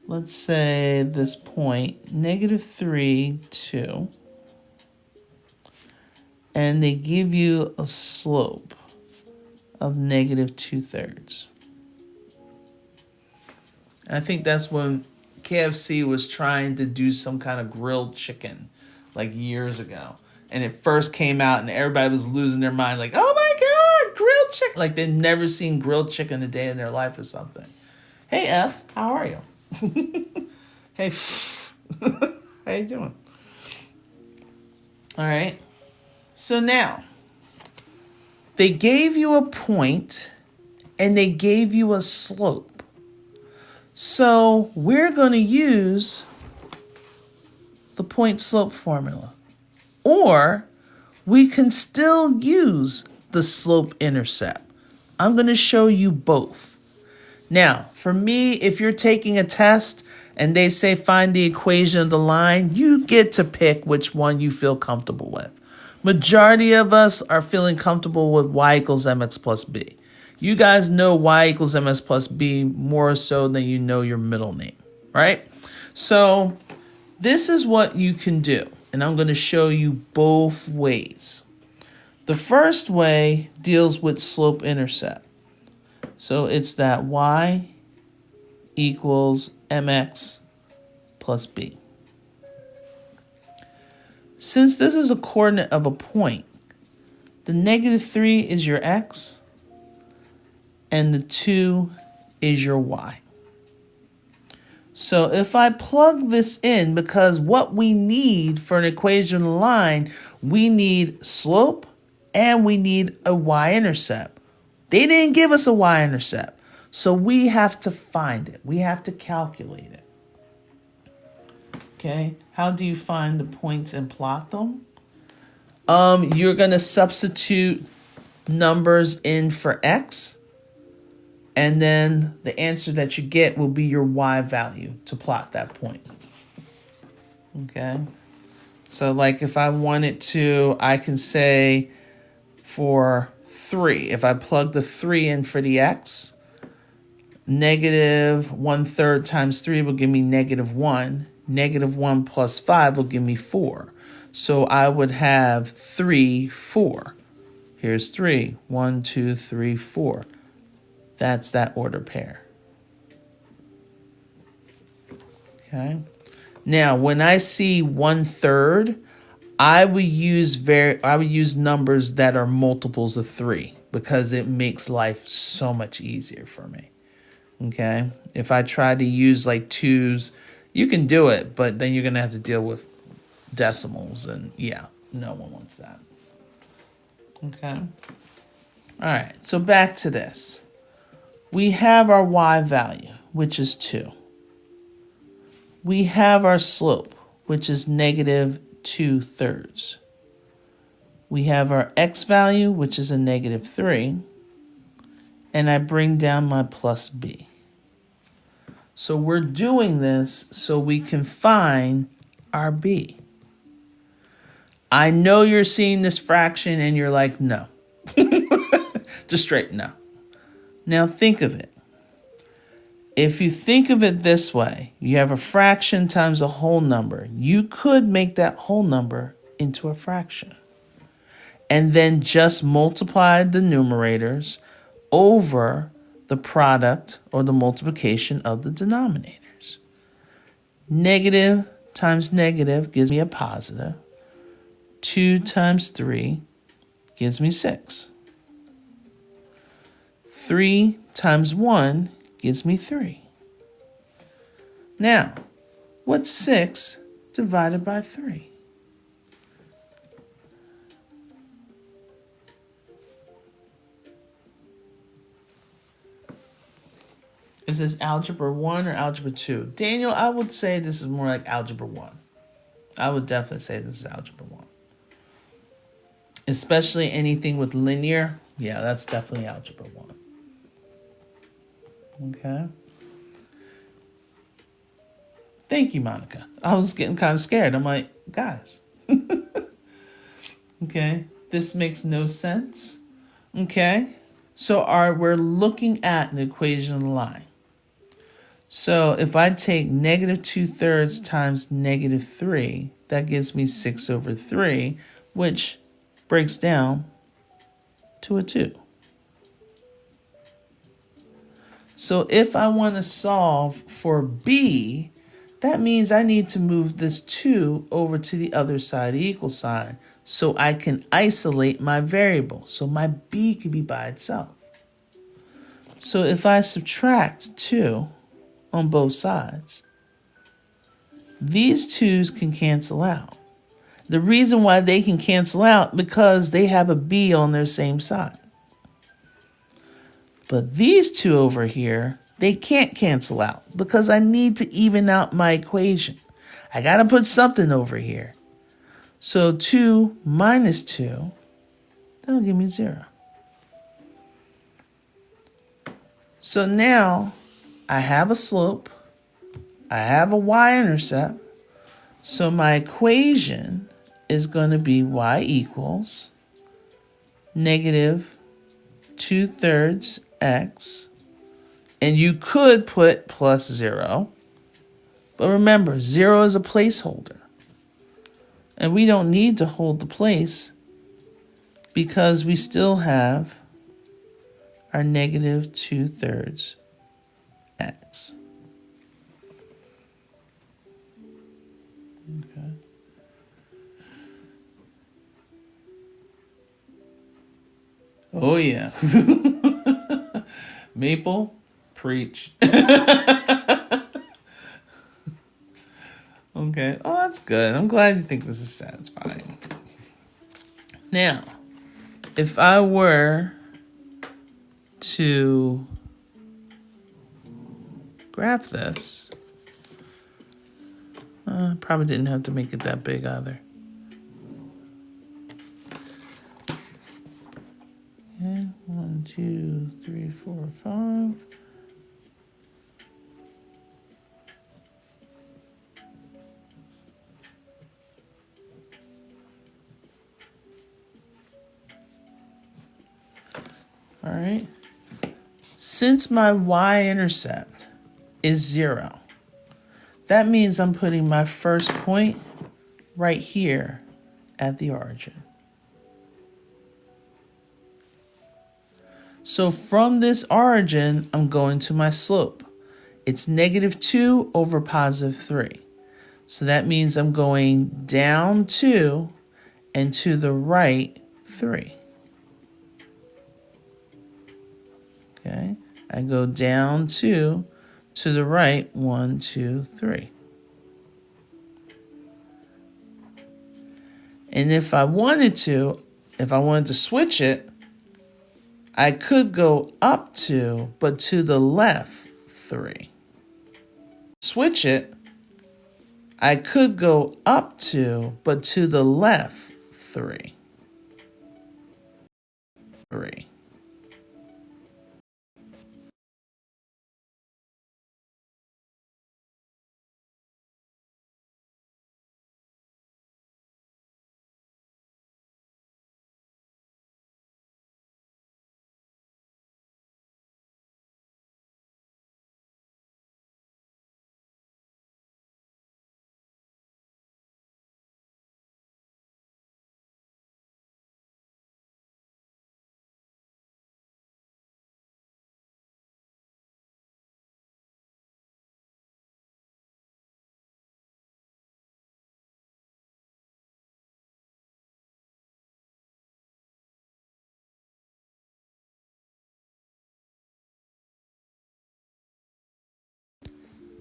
let's say this point, -3, 2, and they give you a slope of -2/3? I think that's when KFC was trying to do some kind of grilled chicken, like years ago. And it first came out and everybody was losing their mind, like, oh my God, grilled chicken. Like they'd never seen grilled chicken a day in their life or something. Hey, F, how are you? Hey, how you doing? All right. So now, they gave you a point and they gave you a slope. So we're going to use the point slope formula. Or we can still use the slope intercept. I'm going to show you both. Now, for me, if you're taking a test and they say find the equation of the line, you get to pick which one you feel comfortable with. Majority of us are feeling comfortable with y equals mx plus b. You guys know y equals mx plus b more so than you know your middle name, right? So this is what you can do. And I'm going to show you both ways. The first way deals with slope intercept. So it's that y equals mx plus b. Since this is a coordinate of a point, the -3 is your x and the 2 is your y. So if I plug this in, because what we need for an equation of the line, we need slope and we need a y-intercept. They didn't give us a y-intercept, so we have to find it. We have to calculate it. Okay, how do you find the points and plot them? You're going to substitute numbers in for x. And then the answer that you get will be your y value to plot that point. Okay. So like if I wanted to, I can say for 3, if I plug the 3 in for the x, -1/3 times 3 will give me -1. -1 plus 5 will give me 4. So I would have 3, 4. Here's 3. 1, 2, 3, 4. That's that order pair. Okay. Now, when I see 1/3, I would use numbers that are multiples of 3 because it makes life so much easier for me. Okay. If I try to use like 2s, you can do it, but then you're gonna have to deal with decimals, and yeah, no one wants that. Okay. All right. So back to this. We have our y value, which is 2. We have our slope, which is -2/3. We have our x value, which is a -3. And I bring down my plus b. So we're doing this so we can find our b. I know you're seeing this fraction and you're like, no. Just straight no. Now think of it. If you think of it this way, you have a fraction times a whole number. You could make that whole number into a fraction. and then just multiply the numerators over the product or the multiplication of the denominators. Negative times negative gives me a positive. 2 times 3 gives me 6. 3 times 1 gives me 3. Now, what's 6 divided by 3? Is this Algebra 1 or Algebra 2? Daniel, I would say this is more like Algebra 1. I would definitely say this is Algebra 1. Especially anything with linear. Yeah, that's definitely Algebra 1. Okay. Thank you, Monica. I was getting kind of scared. I'm like, guys. Okay. This makes no sense. Okay. So we're looking at the equation of the line. So if I take negative 2/3 times negative 3, that gives me 6 over 3, which breaks down to a 2. So if I want to solve for b, that means I need to move this 2 over to the other side of the equal sign so I can isolate my variable. So my b could be by itself. So if I subtract 2 on both sides, these 2's can cancel out. The reason why they can cancel out because they have a b on their same side. But these 2 over here, they can't cancel out because I need to even out my equation. I got to put something over here. So 2 minus 2, that'll give me 0. So now I have a slope. I have a y-intercept. So my equation is going to be y equals negative 2/3 x. And you could put plus 0. But remember, 0 is a placeholder. And we don't need to hold the place because we still have our negative 2/3 x. Okay. Oh, yeah. Maple, preach. Okay. Oh, that's good. I'm glad you think this is satisfying. Now, if I were to graph this, probably didn't have to make it that big either. Okay, 1, 2, 3, 4, 5. All right. Since my y-intercept is 0, that means I'm putting my first point right here at the origin. So from this origin, I'm going to my slope. It's negative 2 over positive 3. So that means I'm going down 2 and to the right 3. Okay, I go down 2 to the right 1, 2, 3. And if I wanted to switch it, I could go up 2, but to the left 3. Switch it, I could go up 2, but to the left 3. 3.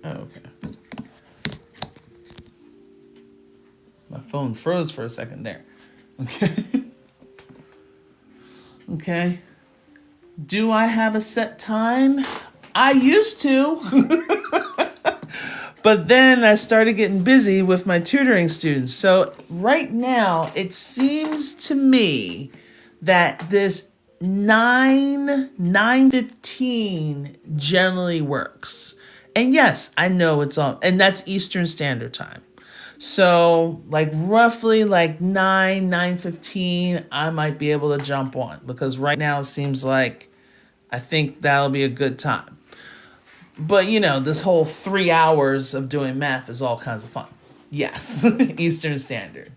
Oh, okay. My phone froze for a second there. Okay. Okay. Do I have a set time? I used to. But then I started getting busy with my tutoring students. So right now, it seems to me that this 9:15 generally works. And yes, I know it's all, and that's Eastern Standard Time. So like roughly like 9:15, I might be able to jump on because right now it seems like I think that'll be a good time. But this whole 3 hours of doing math is all kinds of fun. Yes, Eastern Standard.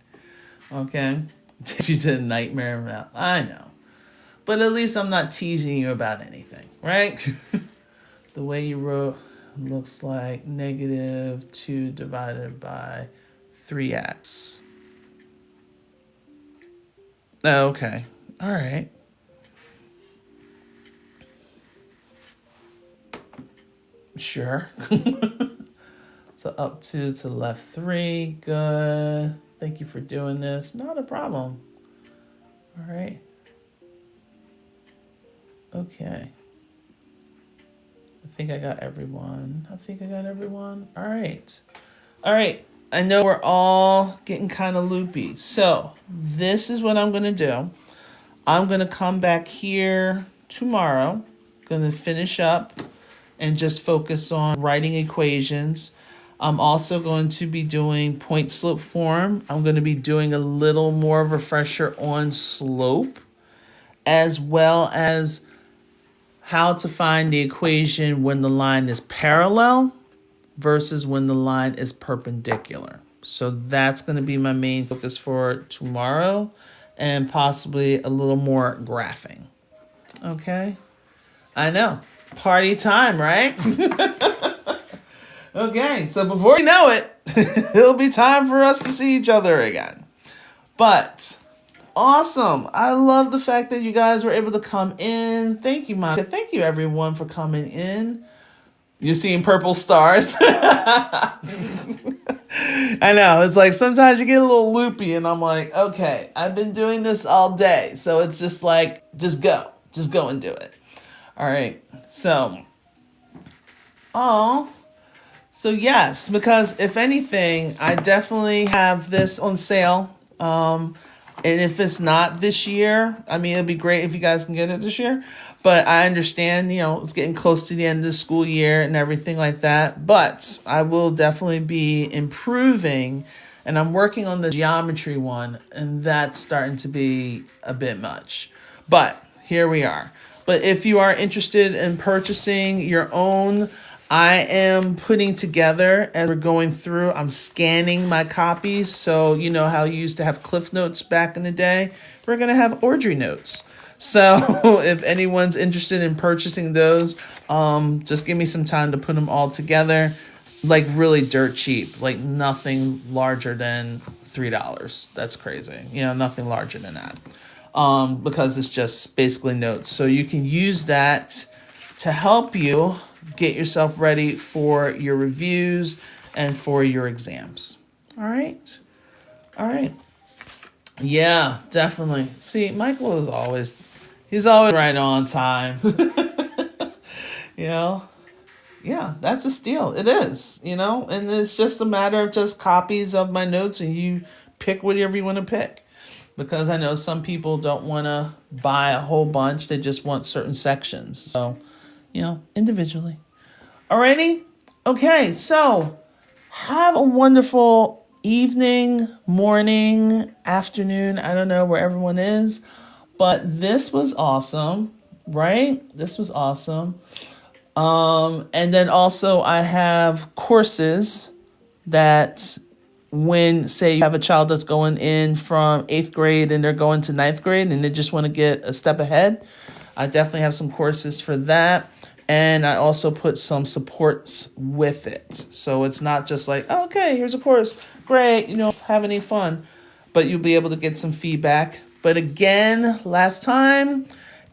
Okay. You did a nightmare math. I know. But at least I'm not teasing you about anything, right? The way you wrote looks like -2 divided by 3x. Oh, okay. All right. Sure. So up 2 to left 3. Good. Thank you for doing this. Not a problem. All right. Okay. I think I got everyone. All right. All right. I know we're all getting kind of loopy. So this is what I'm going to do. I'm going to come back here tomorrow. Going to finish up and just focus on writing equations. I'm also going to be doing point slope form. I'm going to be doing a little more refresher on slope, as well as how to find the equation when the line is parallel versus when the line is perpendicular. So that's going to be my main focus for tomorrow, and possibly a little more graphing. Okay? I know. Party time, right? Okay, so before you know it, it'll be time for us to see each other again. But awesome. I love the fact that you guys were able to come in. Thank you, Monica. Thank you, everyone, for coming in. You're seeing purple stars. I know. It's like sometimes you get a little loopy, and I'm like, okay, I've been doing this all day. So it's just like, just go. Just go and do it. All right. So, so yes, because if anything, I definitely have this on sale. And if it's not this year, I mean, it'd be great if you guys can get it this year. But I understand, it's getting close to the end of the school year and everything like that. But I will definitely be improving, and I'm working on the geometry one, and that's starting to be a bit much. But here we are. But if you are interested in purchasing your own, I am putting together, as we're going through, I'm scanning my copies. So you know how you used to have Cliff Notes back in the day? We're going to have Audrey Notes. So if anyone's interested in purchasing those, just give me some time to put them all together. Like really dirt cheap, like nothing larger than $3. That's crazy. Nothing larger than that. Because it's just basically notes. So you can use that to help you get yourself ready for your reviews and for your exams. All right. Yeah, definitely. See, Michael is he's always right on time. Yeah, that's a steal. It is, and it's just a matter of just copies of my notes, and you pick whatever you want to pick. Because I know some people don't want to buy a whole bunch. They just want certain sections. So, individually. Alrighty? Okay, so have a wonderful evening, morning, afternoon. I don't know where everyone is. But this was awesome, right? This was awesome. And then also I have courses that when, say, you have a child that's going in from 8th grade and they're going to 9th grade and they just want to get a step ahead, I definitely have some courses for that. And I also put some supports with it. So it's not just like, oh, okay, here's a course. Great, have any fun. But you'll be able to get some feedback. But again, last time,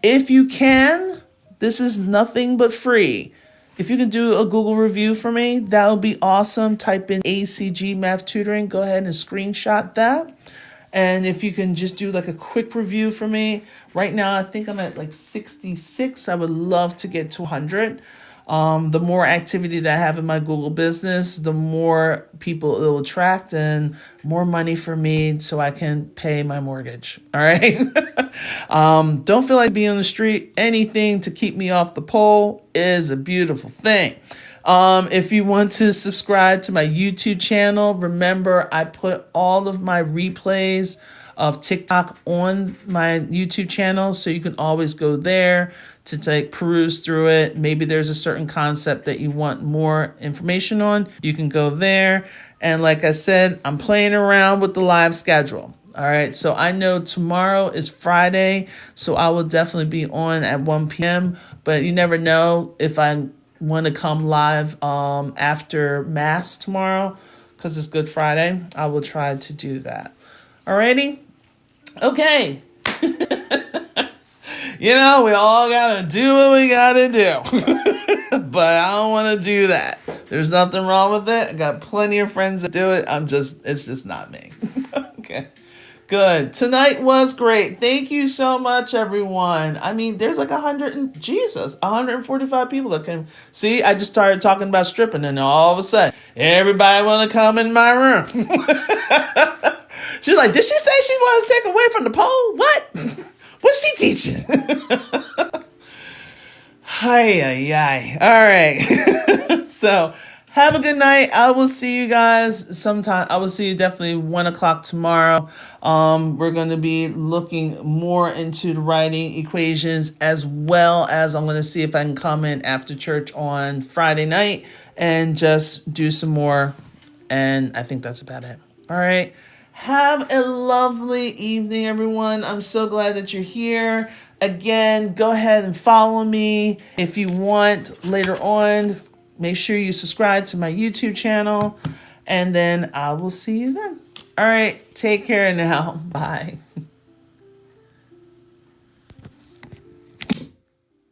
if you can, this is nothing but free. If you can do a Google review for me, that would be awesome. Type in ACG Math Tutoring. Go ahead and screenshot that. And if you can just do like a quick review for me. Right now, I think I'm at like 66. I would love to get to 100. The more activity that I have in my Google business, the more people it will attract and more money for me so I can pay my mortgage. All right. Don't feel like being on the street. Anything to keep me off the pole is a beautiful thing. If you want to subscribe to my YouTube channel, remember I put all of my replays of TikTok on my YouTube channel, so you can always go there to peruse through it. Maybe there's a certain concept that you want more information on. You can go there. And like I said, I'm playing around with the live schedule. All right, so I know tomorrow is Friday, so I will definitely be on at 1 p.m. But you never know if I want to come live after Mass tomorrow, because it's Good Friday. I will try to do that. Alrighty? Okay. We all got to do what we got to do. But I don't want to do that. There's nothing wrong with it. I got plenty of friends that do it. It's just not me. Okay. Good. Tonight was great. Thank you so much, everyone. I mean, there's like 145 people that came. See, I just started talking about stripping, and all of a sudden, everybody want to come in my room. She's like, did she say she wants to take away from the pole? What? What's she teaching? Hi. All right. So, have a good night. I will see you guys sometime. I will see you definitely 1 o'clock tomorrow. We're going to be looking more into the writing equations, as well as I'm going to see if I can come in after church on Friday night and just do some more. And I think that's about it. All right. Have a lovely evening, everyone. I'm so glad that you're here. Again, go ahead and follow me if you want later on. Make sure you subscribe to my YouTube channel, and then I will see you then. All right, take care now. Bye.